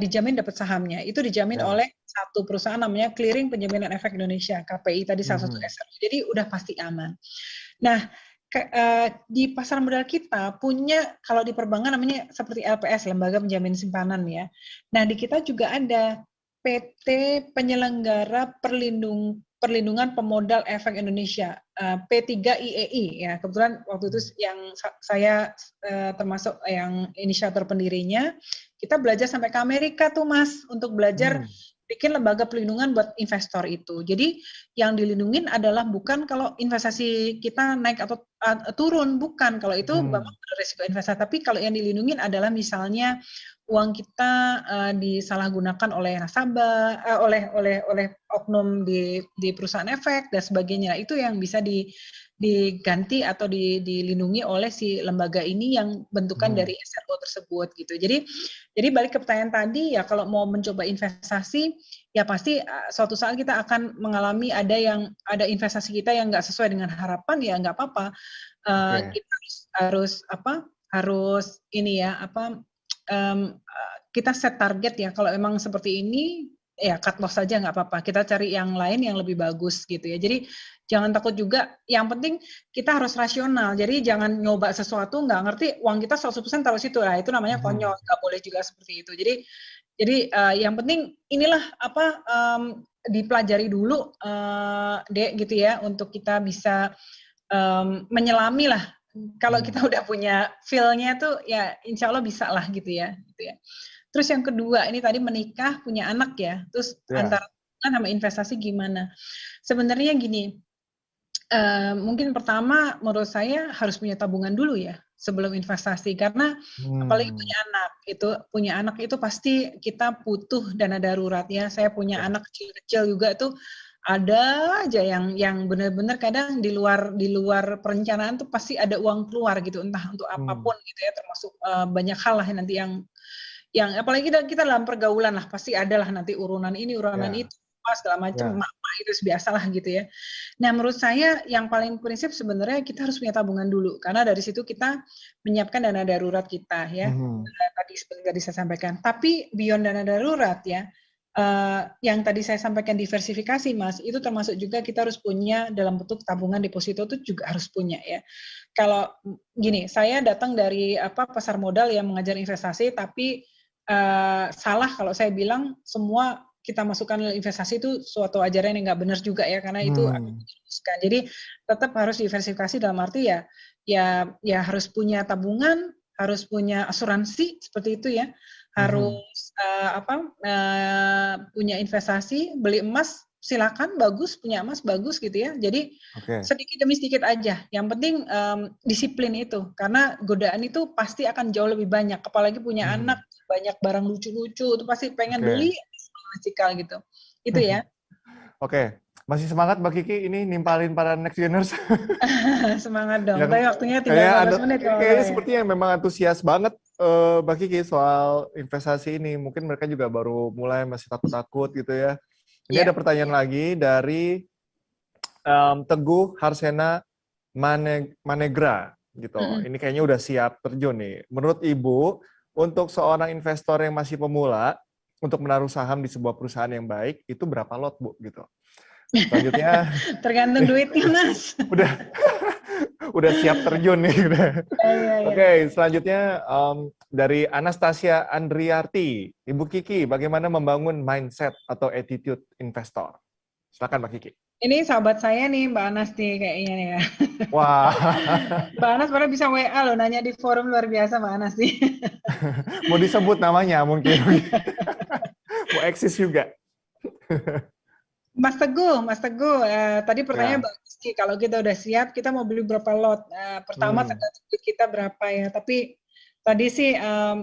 dijamin dapat sahamnya. Itu dijamin oleh satu perusahaan namanya Clearing Penjaminan Efek Indonesia, KPI tadi salah satu SRO. Jadi udah pasti aman. Nah, di pasar modal kita punya, kalau di perbankan namanya seperti LPS, Lembaga Penjamin Simpanan ya. Nah, di kita juga ada PT Penyelenggara Perlindungan Pemodal Efek Indonesia, P3IEI ya. Kebetulan waktu itu yang saya termasuk yang inisiator pendirinya. Kita belajar sampai ke Amerika tuh Mas untuk belajar bikin lembaga pelindungan buat investor itu. Jadi yang dilindungin adalah bukan kalau investasi kita naik atau turun, bukan. Kalau itu memang ada risiko investasi. Tapi kalau yang dilindungin adalah misalnya uang kita disalahgunakan oleh nasabah, oleh oknum di perusahaan efek dan sebagainya. Itu yang bisa diganti atau dilindungi oleh si lembaga ini yang bentukan dari SRO tersebut gitu. Jadi balik ke pertanyaan tadi ya, kalau mau mencoba investasi ya pasti suatu saat kita akan mengalami ada investasi kita yang nggak sesuai dengan harapan, ya nggak apa-apa. Kita harus ini ya kita set target ya, kalau emang seperti ini ya cut loss saja nggak apa-apa, kita cari yang lain yang lebih bagus gitu ya. Jadi jangan takut juga, yang penting kita harus rasional, jadi jangan nyoba sesuatu nggak ngerti, uang kita 100% taruh situ lah, itu namanya konyol, nggak boleh juga seperti itu. Jadi yang penting inilah dipelajari dulu Dek gitu ya, untuk kita bisa menyelami lah. Kalau kita udah punya feel-nya tuh ya insya Allah bisa lah gitu ya. Terus yang kedua, ini tadi menikah, punya anak ya, terus antara sama investasi gimana? Sebenarnya gini, mungkin pertama menurut saya harus punya tabungan dulu ya sebelum investasi, karena apalagi punya anak itu pasti kita butuh dana darurat ya. Saya punya anak kecil-kecil juga tuh, ada aja yang benar-benar kadang di luar perencanaan tuh pasti ada uang keluar gitu, entah untuk apapun gitu ya, termasuk banyak hal lah nanti yang apalagi kita dalam pergaulan lah, pasti ada lah nanti urunan ini urunan itu segala macam, mak itu biasalah gitu ya. Nah menurut saya yang paling prinsip sebenarnya kita harus punya tabungan dulu, karena dari situ kita menyiapkan dana darurat kita ya. Tadi seperti tadi saya sampaikan. Tapi beyond dana darurat ya, yang tadi saya sampaikan diversifikasi Mas, itu termasuk juga kita harus punya dalam bentuk tabungan deposito, itu juga harus punya ya. Kalau gini, saya datang dari pasar modal yang mengajar investasi, tapi salah kalau saya bilang semua kita masukkan investasi itu suatu ajaran yang nggak benar juga ya, karena itu jadi tetap harus diversifikasi dalam arti ya harus punya tabungan, harus punya asuransi seperti itu ya, harus punya investasi, beli emas silakan, bagus, punya emas bagus gitu ya. Jadi sedikit demi sedikit aja. Yang penting disiplin itu, karena godaan itu pasti akan jauh lebih banyak. Apalagi punya anak, banyak barang lucu-lucu, itu pasti pengen beli cikal gitu. Itu ya. Masih semangat Mbak Kiki ini nimpalin para next geners? Semangat dong. Tapi waktunya tinggal 15 menit. Kayaknya sepertinya memang antusias banget Mbak Kiki soal investasi ini. Mungkin mereka juga baru mulai, masih takut-takut gitu ya. Ini ada pertanyaan lagi dari Teguh Harsena Manegra gitu. Ini kayaknya udah siap terjun nih. Menurut Ibu, untuk seorang investor yang masih pemula, untuk menaruh saham di sebuah perusahaan yang baik, itu berapa lot, Bu? Gitu. Selanjutnya tergantung duitnya, Mas. Udah siap terjun nih. Oke, selanjutnya dari Anastasia Andriarti. Ibu Kiki, bagaimana membangun mindset atau attitude investor? Silakan Mbak Kiki. Ini sahabat saya nih, Mbak Anas nih kayaknya nih ya. Wah. Mbak Anas pada bisa WA loh, nanya di forum, luar biasa Mbak Anas nih. Mau disebut namanya mungkin. Mau eksis juga. Mas Teguh, tadi pertanyaannya bagus sih. Kalau kita udah siap, kita mau beli berapa lot? Pertama tergantung kita berapa ya. Tapi tadi sih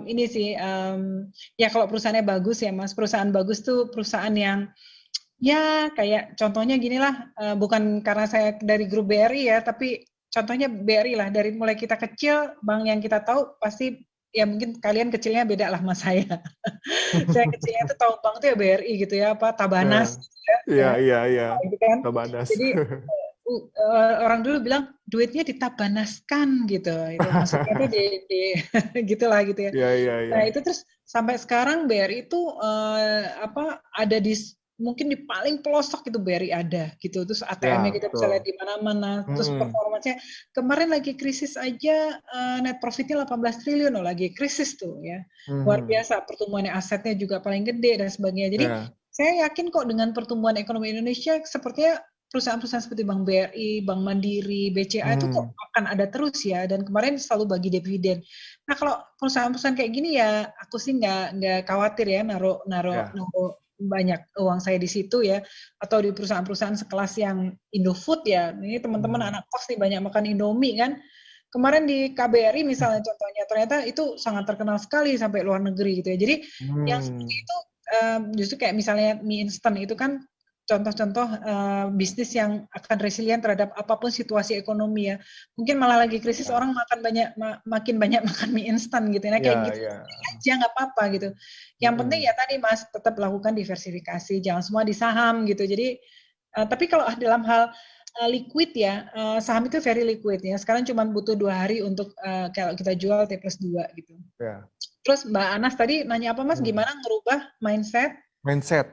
ini sih ya kalau perusahaannya bagus ya Mas. Perusahaan bagus tuh perusahaan yang ya kayak contohnya gini lah, bukan karena saya dari grup BRI ya, tapi contohnya BRI lah, dari mulai kita kecil, bank yang kita tahu pasti ya mungkin kalian kecilnya beda lah mas saya. Saya kecilnya tuh tahu bank tuh ya BRI gitu ya, Tabanas. Iya. Gitu kan? Tabanas. Jadi orang dulu bilang duitnya ditabanaskan gitu, itu maksudnya tuh gitulah gitu ya. Iya. Nah itu terus sampai sekarang BRI itu ada di mungkin di paling pelosok itu BRI ada gitu, terus ATM-nya kita bisa lihat di mana-mana, terus performanya kemarin lagi krisis aja net profitnya 18 triliun loh, lagi krisis tuh ya, luar biasa, pertumbuhan asetnya juga paling gede dan sebagainya. Jadi saya yakin kok dengan pertumbuhan ekonomi Indonesia sepertinya perusahaan-perusahaan seperti Bank BRI, Bank Mandiri, BCA itu kok akan ada terus ya, dan kemarin selalu bagi dividen. Nah kalau perusahaan-perusahaan kayak gini ya aku sih nggak khawatir ya naruh banyak uang saya di situ ya, atau di perusahaan-perusahaan sekelas yang Indofood ya, ini teman-teman anak kos nih banyak makan Indomie kan, kemarin di KBRI misalnya contohnya, ternyata itu sangat terkenal sekali sampai luar negeri gitu ya. Jadi yang seperti itu justru kayak misalnya mie instan itu kan contoh-contoh bisnis yang akan resilient terhadap apapun situasi ekonomi ya. Mungkin malah lagi krisis orang makin banyak makan mie instan gitu. Nah kayak gitu aja nggak apa-apa gitu. Yang penting ya tadi Mas tetap lakukan diversifikasi, jangan semua di saham gitu. Jadi tapi kalau dalam hal liquid ya, saham itu very liquid ya. Sekarang cuma butuh 2 hari untuk kalau kita jual T+2 gitu. Terus Mbak Anas tadi nanya apa Mas? Gimana ngerubah mindset? Mindset.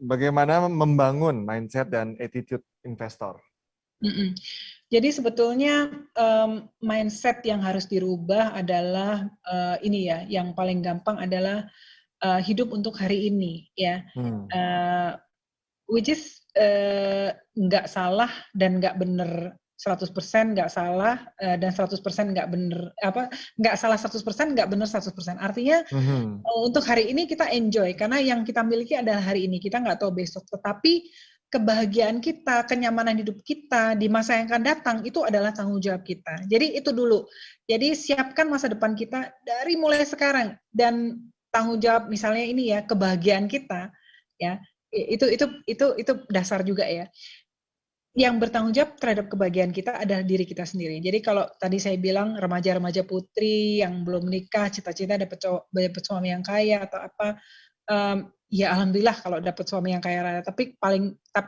Bagaimana membangun mindset dan attitude investor? Jadi sebetulnya mindset yang harus dirubah adalah ini ya, yang paling gampang adalah hidup untuk hari ini ya, which is nggak salah dan nggak bener 100% nggak salah dan 100% nggak bener nggak salah 100% nggak bener 100%. Artinya untuk hari ini kita enjoy karena yang kita miliki adalah hari ini, kita nggak tahu besok, tetapi kebahagiaan kita, kenyamanan hidup kita di masa yang akan datang itu adalah tanggung jawab kita. Jadi itu dulu. Jadi siapkan masa depan kita dari mulai sekarang dan tanggung jawab misalnya ini ya kebahagiaan kita ya itu dasar juga ya. Yang bertanggung jawab terhadap kebahagiaan kita adalah diri kita sendiri. Jadi kalau tadi saya bilang remaja-remaja putri yang belum menikah, cita-cita dapat suami yang kaya atau apa, ya alhamdulillah kalau dapat suami yang kaya raya. Tapi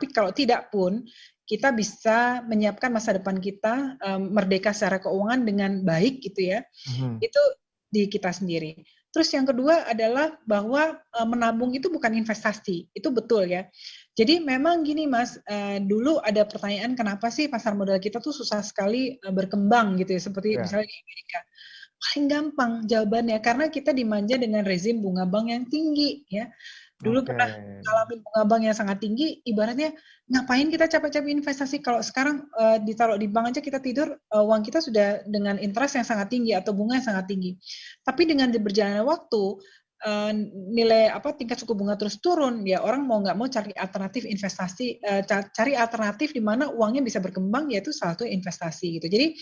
kalau tidak pun kita bisa menyiapkan masa depan kita merdeka secara keuangan dengan baik gitu ya. Itu di kita sendiri. Terus yang kedua adalah bahwa menabung itu bukan investasi, itu betul ya. Jadi memang gini Mas, dulu ada pertanyaan kenapa sih pasar modal kita tuh susah sekali berkembang gitu ya, seperti misalnya di Amerika. Paling gampang jawabannya, karena kita dimanja dengan rezim bunga bank yang tinggi ya. Dulu pernah ngalamin bunga bank yang sangat tinggi, ibaratnya ngapain kita capek-capek investasi kalau sekarang ditaruh di bank aja kita tidur, uang kita sudah dengan interest yang sangat tinggi atau bunga yang sangat tinggi. Tapi dengan berjalannya waktu, nilai tingkat suku bunga terus turun, ya orang mau nggak mau cari alternatif investasi, cari alternatif di mana uangnya bisa berkembang, yaitu salah satu investasi gitu. Jadi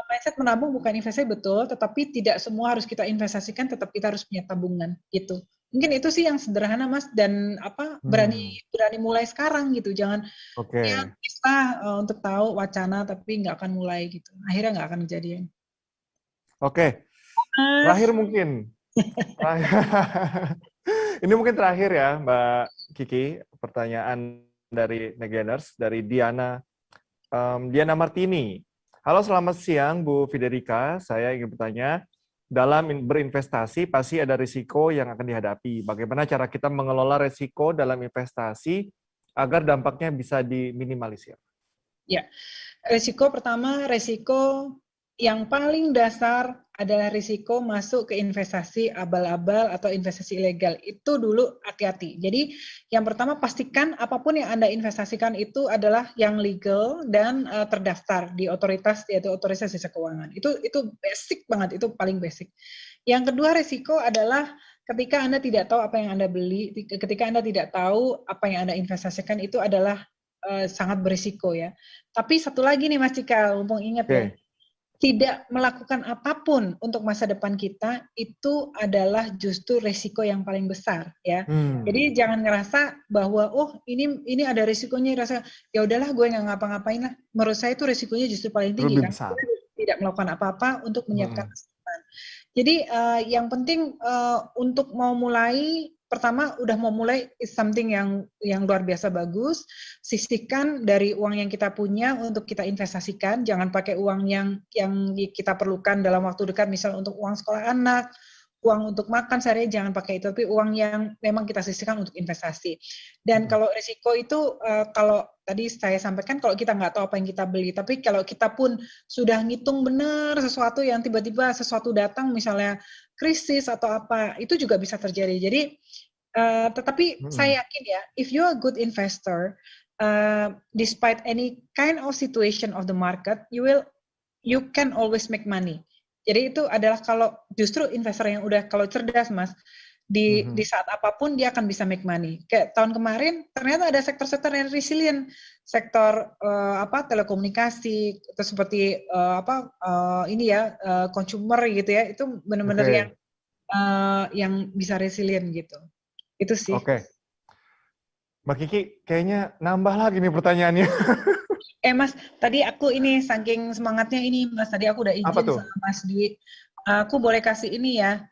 mindset menabung bukan investasi betul, tetapi tidak semua harus kita investasikan, tetap kita harus punya tabungan gitu. Mungkin itu sih yang sederhana Mas, dan berani mulai sekarang gitu, jangan ya bisa untuk tahu wacana tapi nggak akan mulai gitu, akhirnya nggak akan kejadian. Terakhir mungkin. Ini mungkin terakhir ya Mbak Kiki, pertanyaan dari Negeners, dari Diana Martini. Halo, selamat siang Bu Federica, saya ingin bertanya, dalam berinvestasi pasti ada risiko yang akan dihadapi. Bagaimana cara kita mengelola risiko dalam investasi agar dampaknya bisa diminimalisir? Ya, risiko pertama, risiko yang paling dasar adalah risiko masuk ke investasi abal-abal atau investasi ilegal. Itu dulu hati-hati. Jadi yang pertama pastikan apapun yang Anda investasikan itu adalah yang legal dan terdaftar di otoritas, yaitu otoritas jasa keuangan. Itu basic banget, itu paling basic. Yang kedua risiko adalah ketika Anda tidak tahu apa yang Anda beli, ketika Anda tidak tahu apa yang Anda investasikan, itu adalah sangat berisiko ya. Tapi satu lagi nih Mas Cika, mumpung ingat ya. Tidak melakukan apapun untuk masa depan kita itu adalah justru resiko yang paling besar ya. Jadi jangan ngerasa bahwa ini ada resikonya, rasa ya udahlah gue nggak ngapa-ngapain lah. Menurut saya itu resikonya justru paling tinggi kan. Tidak melakukan apa-apa untuk menyiapkan masa depan. Jadi yang penting untuk mau mulai, pertama udah mau mulai is something yang luar biasa bagus. Sisihkan dari uang yang kita punya untuk kita investasikan, jangan pakai uang yang kita perlukan dalam waktu dekat, misal untuk uang sekolah anak, uang untuk makan sehari, jangan pakai itu, tapi uang yang memang kita sisihkan untuk investasi. Dan kalau risiko itu, kalau tadi saya sampaikan, kalau kita nggak tahu apa yang kita beli, tapi kalau kita pun sudah ngitung benar sesuatu yang tiba-tiba sesuatu datang, misalnya krisis atau apa, itu juga bisa terjadi. Jadi, tetapi saya yakin ya, if you are a good investor, despite any kind of situation of the market, you can always make money. Jadi itu adalah kalau justru investor yang udah kalau cerdas Mas, di saat apapun dia akan bisa make money. Kayak tahun kemarin ternyata ada sektor-sektor yang resilient, sektor telekomunikasi atau seperti consumer gitu ya, itu benar-benar yang bisa resilient gitu. Itu sih. Oke. Mbak Kiki, kayaknya nambah lagi nih pertanyaannya. Mas, tadi aku ini saking semangatnya ini, Mas, tadi aku udah izin sama Mas Dwi. Aku boleh kasih ini ya,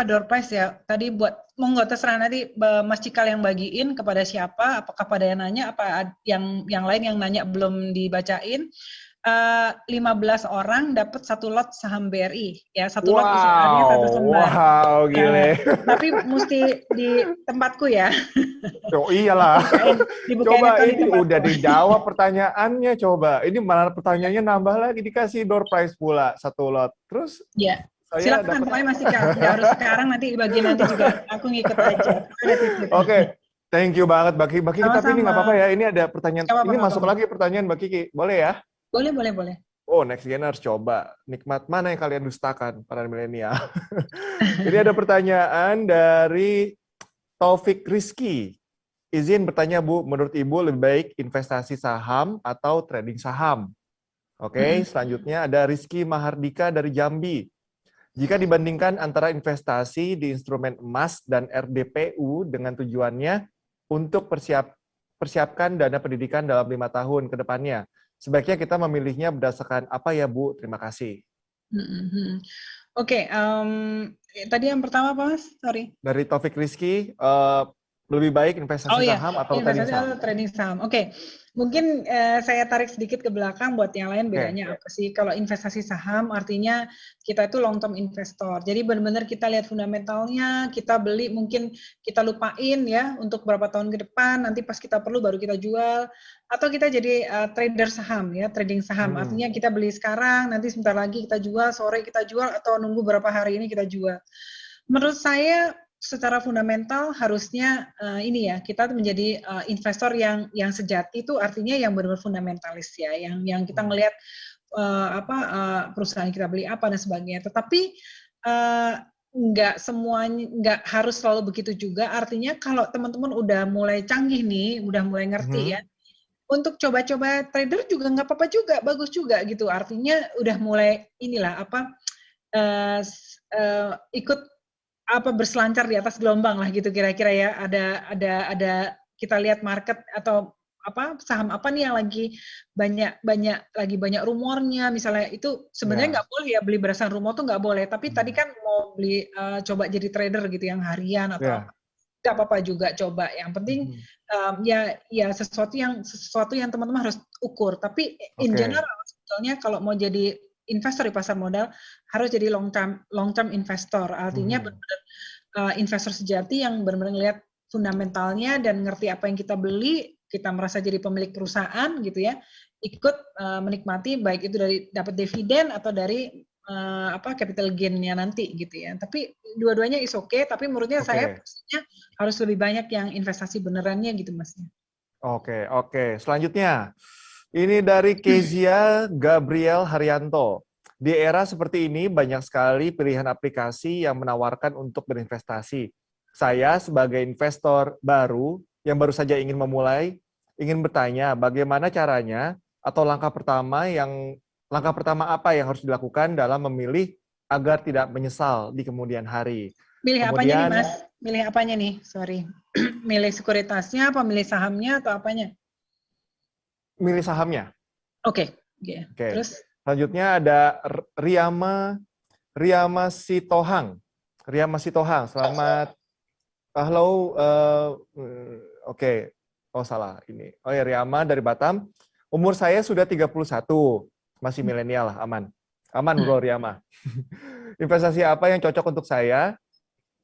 door prize ya. Tadi buat monggo terserah nanti Mas Cikal yang bagiin kepada siapa, apakah pada yang nanya, apa yang lain yang nanya belum dibacain. 15 orang dapat 1 lot saham BRI ya, 1 lot artinya 100 lembar. Wow, gile. Tapi mesti di tempatku ya. Oh iyalah. Dibukain Coba ini di udah dijawab pertanyaannya, coba. Ini malah pertanyaannya nambah lagi, dikasih door prize pula 1 lot. Terus ya. Silakan pokoknya Mas Cikal, nggak harus sekarang, nanti di bagian nanti juga aku ngikut aja. Oke. Thank you banget Mbak Kiki. Tapi ini nggak apa-apa ya, ini ada pertanyaan. Ini masuk lagi pertanyaan Mbak Kiki, boleh ya? Boleh. Oh, Next Geners, coba. Nikmat mana yang kalian dustakan, para milenial? Ini ada pertanyaan dari Taufik Rizky. Izin bertanya, Bu, menurut Ibu lebih baik investasi saham atau trading saham? Oke, selanjutnya ada Rizky Mahardika dari Jambi. Jika dibandingkan antara investasi di instrumen emas dan RDPU dengan tujuannya untuk persiapkan dana pendidikan dalam 5 tahun ke depannya, sebaiknya kita memilihnya berdasarkan apa ya, Bu? Terima kasih. Oke, tadi yang pertama apa, Mas? Sorry. Dari Taufik Rizky, lebih baik investasi saham atau trading saham? Trading saham. Oke. Mungkin saya tarik sedikit ke belakang buat yang lain bedanya apa sih? Kalau investasi saham artinya kita itu long term investor. Jadi benar-benar kita lihat fundamentalnya, kita beli mungkin kita lupain ya untuk berapa tahun ke depan, nanti pas kita perlu baru kita jual. Atau kita jadi trader saham ya, trading saham. Artinya kita beli sekarang, nanti sebentar lagi kita jual, sore kita jual atau nunggu berapa hari ini kita jual. Menurut saya secara fundamental harusnya kita menjadi investor yang sejati, itu artinya yang benar-benar fundamentalis ya, yang kita melihat perusahaan kita beli apa dan sebagainya. Tetapi nggak semuanya, nggak harus selalu begitu juga. Artinya kalau teman-teman udah mulai canggih nih, udah mulai ngerti ya, untuk coba-coba trader juga nggak apa-apa juga, bagus juga gitu. Artinya udah mulai ikut berselancar di atas gelombang lah gitu kira-kira ya. Ada kita lihat market atau saham apa nih yang lagi banyak rumornya, misalnya itu sebenarnya nggak boleh ya beli berdasarkan rumor tuh nggak boleh. Tapi tadi kan mau beli coba jadi trader gitu yang harian atau nggak apa-apa juga coba. Yang penting sesuatu yang teman-teman harus ukur. Tapi in general sebetulnya kalau mau jadi investor di pasar modal harus jadi long term investor. Artinya benar-benar investor sejati yang benar-benar lihat fundamentalnya dan ngerti apa yang kita beli, kita merasa jadi pemilik perusahaan gitu ya, ikut menikmati baik itu dari dapat dividen atau dari capital gain-nya nanti gitu ya. Tapi dua-duanya is okay, tapi menurutnya saya harus lebih banyak yang investasi benerannya gitu Mas. Oke. Selanjutnya ini dari Kezia Gabriel Haryanto. Di era seperti ini banyak sekali pilihan aplikasi yang menawarkan untuk berinvestasi. Saya sebagai investor baru yang baru saja ingin memulai, ingin bertanya bagaimana caranya atau langkah pertama apa yang harus dilakukan dalam memilih agar tidak menyesal di kemudian hari. Apanya nih Mas? Milih apanya nih? Sorry. Milih sekuritasnya apa milih sahamnya atau apanya? Milih sahamnya. Oke. Terus selanjutnya ada Riyama Sitohang. Selamat. Halo. Oh salah ini. Oh ya, Riyama dari Batam. Umur saya sudah 31. Masih milenial lah, aman. Aman bro Riyama. Investasi apa yang cocok untuk saya?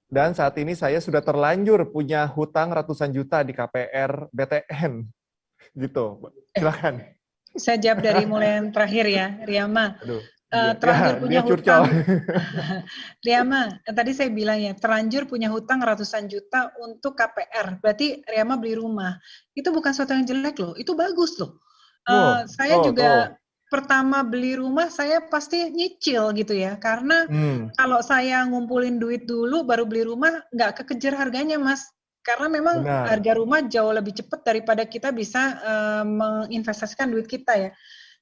Dan saat ini saya sudah terlanjur punya hutang ratusan juta di KPR BTN. Gitu. Silakan. Saya jawab dari mulai yang terakhir ya, Riyama. Terlanjur punya hutang. Riyama, tadi saya bilang ya, terlanjur punya hutang ratusan juta untuk KPR. Berarti Riyama beli rumah. Itu bukan sesuatu yang jelek loh, itu bagus loh. Saya juga pertama beli rumah saya pasti nyicil gitu ya, karena kalau saya ngumpulin duit dulu baru beli rumah nggak kekejar harganya Mas, karena memang Benar. harga rumah jauh lebih cepat daripada kita bisa menginvestasikan duit kita ya.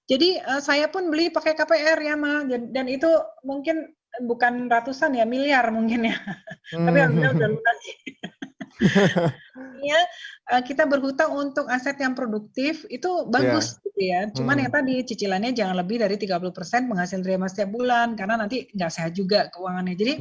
Jadi saya pun beli pakai KPR ya Ma, dan itu mungkin bukan ratusan ya, miliar mungkin ya, tapi alhamdulillah udah lunas. Artinya kita berhutang untuk aset yang produktif itu bagus gitu ya. Cuman yang tadi cicilannya jangan lebih dari 30% penghasilan terima setiap bulan karena nanti nggak sehat juga keuangannya. Jadi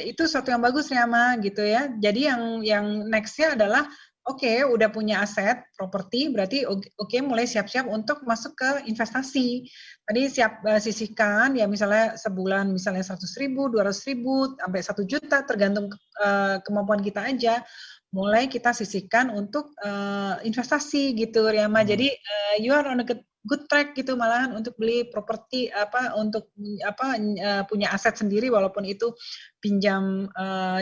itu suatu yang bagus ya Ma gitu ya. Jadi yang nextnya adalah oke, udah punya aset properti berarti oke, mulai siap-siap untuk masuk ke investasi. Tadi siap sisihkan ya misalnya sebulan misalnya 100.000, 200.000 sampai 1 juta tergantung kemampuan kita aja. Mulai kita sisihkan untuk investasi gitu Riyama. Jadi you are on a good track gitu malahan untuk beli properti untuk punya aset sendiri walaupun itu pinjam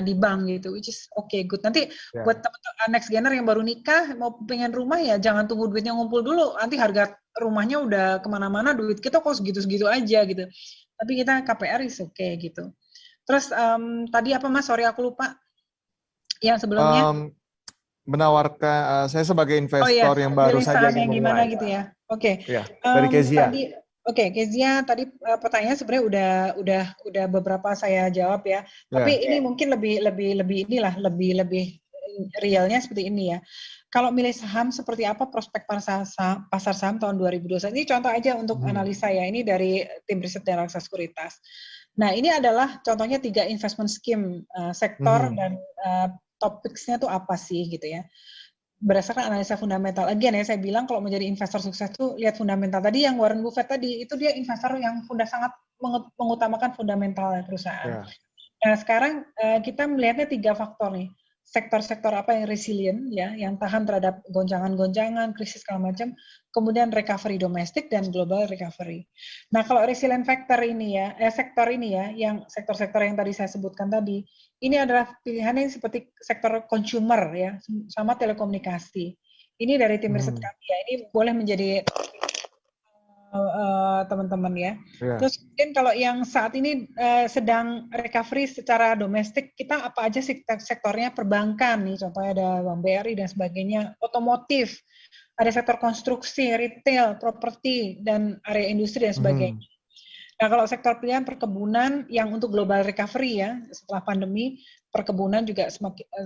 di bank gitu, which is okay, good. Nanti buat teman-teman next gener yang baru nikah mau pengen rumah ya jangan tunggu duitnya ngumpul dulu, nanti harga rumahnya udah kemana-mana, duit kita kok segitu-segitu aja gitu. Tapi kita KPR is okay gitu. Terus tadi apa Mas? Sorry aku lupa. Yang sebelumnya menawarkan saya sebagai investor yang baru saja yang gimana gitu ya. Oke. Dari Kezia. Kezia tadi pertanyaannya sebenarnya udah beberapa saya jawab ya. Tapi ini mungkin lebih realnya seperti ini ya. Kalau milih saham seperti apa prospek pasar saham tahun 2021? Ini contoh aja untuk analisa ya. Ini dari tim riset dan Raksa Sekuritas. Nah, ini adalah contohnya 3 investment scheme sektor dan topiknya tuh apa sih gitu ya. Berdasarkan analisa fundamental. Again ya, saya bilang kalau menjadi investor sukses tuh lihat fundamental. Tadi yang Warren Buffett tadi, itu dia investor yang sangat mengutamakan fundamental perusahaan. Nah, sekarang kita melihatnya 3 faktor nih. Sektor-sektor apa yang resilient ya, yang tahan terhadap gonjangan-gonjangan, krisis segala macam, kemudian recovery domestik dan global recovery. Nah, kalau resilient factor ini ya, sektor ini ya, yang sektor-sektor yang tadi saya sebutkan tadi, ini adalah pilihannya seperti sektor consumer ya, sama telekomunikasi. Ini dari tim riset kami ya, ini boleh menjadi teman-teman ya. Terus mungkin kalau yang saat ini sedang recovery secara domestik, kita apa aja sih sektornya? Perbankan nih, contohnya ada Bank BRI dan sebagainya, otomotif, ada sektor konstruksi, retail, properti, dan area industri dan sebagainya. Nah, kalau sektor pilihan perkebunan yang untuk global recovery ya, setelah pandemi, perkebunan juga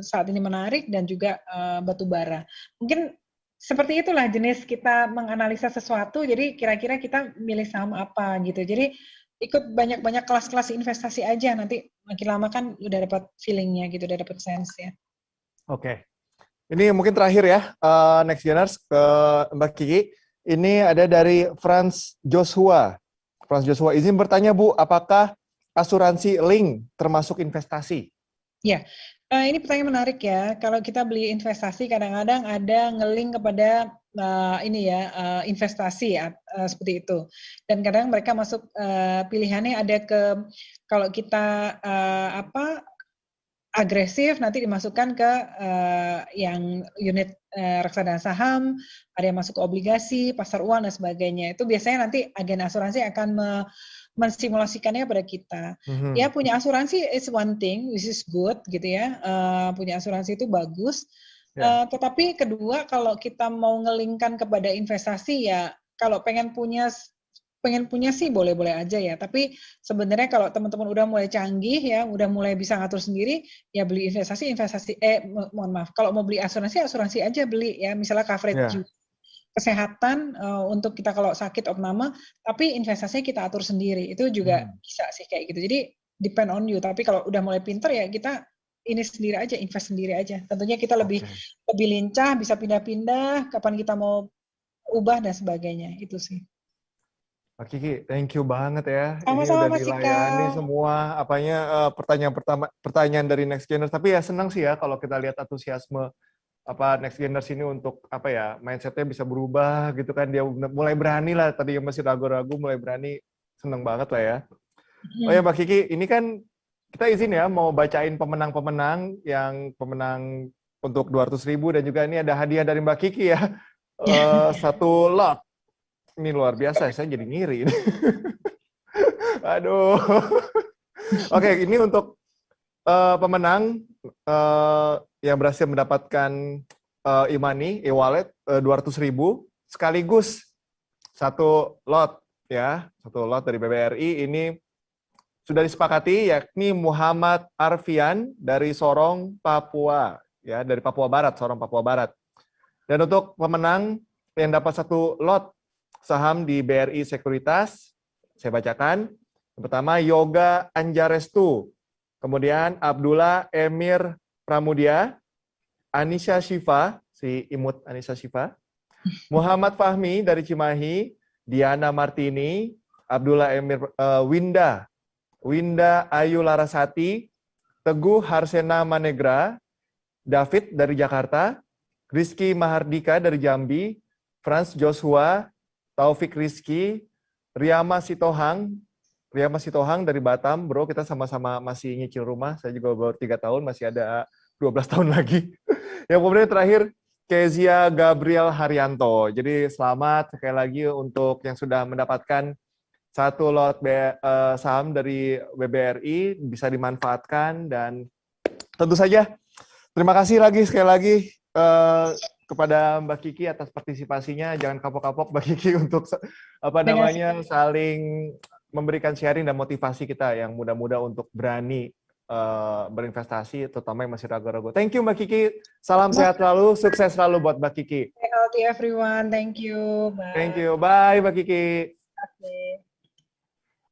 saat ini menarik dan juga batu bara. Mungkin seperti itulah jenis kita menganalisa sesuatu, jadi kira-kira kita milih saham apa gitu. Jadi ikut banyak-banyak kelas-kelas investasi aja, nanti makin lama kan udah dapat feelingnya gitu, udah dapat sense ya. Oke. Ini mungkin terakhir ya, Next Geners ke Mbak Kiki. Ini ada dari Franz Joshua. Franz Joshua izin bertanya Bu, apakah asuransi link termasuk investasi? Ya, ini pertanyaan menarik ya. Kalau kita beli investasi, kadang-kadang ada nge-link kepada investasi ya, seperti itu. Dan kadang mereka masuk pilihannya ada ke kalau kita agresif nanti dimasukkan ke yang unit reksadana saham, ada yang masuk ke obligasi, pasar uang dan sebagainya. Itu biasanya nanti agen asuransi akan mensimulasikannya pada kita. Ya punya asuransi is one thing, which is good gitu ya. Punya asuransi itu bagus. Tetapi kedua kalau kita mau ngelingkan kepada investasi ya kalau pengen punya sih boleh-boleh aja ya. Tapi sebenarnya kalau teman-teman udah mulai canggih ya, udah mulai bisa ngatur sendiri, ya beli mohon maaf. Kalau mau beli asuransi aja beli ya. Misalnya coverage kesehatan untuk kita kalau sakit opname, tapi investasinya kita atur sendiri. Itu juga bisa sih kayak gitu. Jadi depend on you. Tapi kalau udah mulai pinter ya kita ini sendiri aja, invest sendiri aja. Tentunya kita lebih lincah, bisa pindah-pindah, kapan kita mau ubah dan sebagainya. Itu sih. Pak Kiki, thank you banget ya. Sama-sama, ini udah dilayani semua pertanyaan dari Next Geners. Tapi ya senang sih ya kalau kita lihat antusiasme Next Geners ini untuk mindsetnya bisa berubah gitu kan. Dia mulai berani lah, tadi yang masih ragu-ragu mulai berani, seneng banget lah ya. Oh ya Mbak Kiki, ini kan kita izin ya mau bacain pemenang-pemenang yang pemenang untuk 200.000 dan juga ini ada hadiah dari Mbak Kiki ya, 1 lot. Ini luar biasa, saya jadi ngiri. Aduh. Oke, ini untuk pemenang yang berhasil mendapatkan e-money, e-wallet 200.000 sekaligus satu lot ya, satu lot dari BBRI ini sudah disepakati, yakni Muhammad Arfian dari Sorong, Papua, ya, dari Papua Barat, Sorong, Papua Barat. Dan untuk pemenang yang dapat satu lot saham di BRI Sekuritas, saya bacakan. Yang pertama, Yoga Anjarestu. Kemudian Abdullah Emir Pramudia, Anisha Shifa, si imut Anisha Shifa, Muhammad Fahmi dari Cimahi, Diana Martini, Abdullah Emir Winda Ayu Larasati, Teguh Harsena Manegra, David dari Jakarta, Rizky Mahardika dari Jambi, Franz Joshua, Taufik Rizky, Riyama Sitohang dari Batam. Bro, kita sama-sama masih nyicil rumah. Saya juga baru 3 tahun, masih ada 12 tahun lagi. Yang kemudian terakhir, Kezia Gabriel Haryanto. Jadi selamat sekali lagi untuk yang sudah mendapatkan satu lot saham dari BBRI, bisa dimanfaatkan. Dan tentu saja terima kasih lagi sekali lagi kepada Mbak Kiki atas partisipasinya. Jangan kapok-kapok Mbak Kiki untuk saling memberikan sharing dan motivasi kita yang muda-muda untuk berani berinvestasi, terutama yang masih ragu-ragu. Thank you Mbak Kiki. Salam sehat selalu, sukses selalu buat Mbak Kiki. Stay healthy everyone. Thank you. Bye. Thank you. Bye Mbak Kiki. Okay.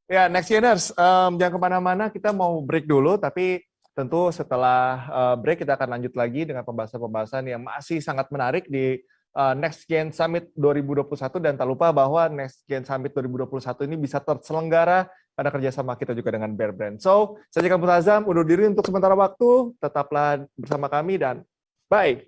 Ya, Next Geners, jangan kemana-mana, kita mau break dulu, tapi tentu setelah break kita akan lanjut lagi dengan pembahasan-pembahasan yang masih sangat menarik di Next Gen Summit 2021, dan tak lupa bahwa Next Gen Summit 2021 ini bisa terselenggara pada kerjasama kita juga dengan Bear Brand. So, saya Jika Mutazam undur diri untuk sementara waktu, tetaplah bersama kami dan bye!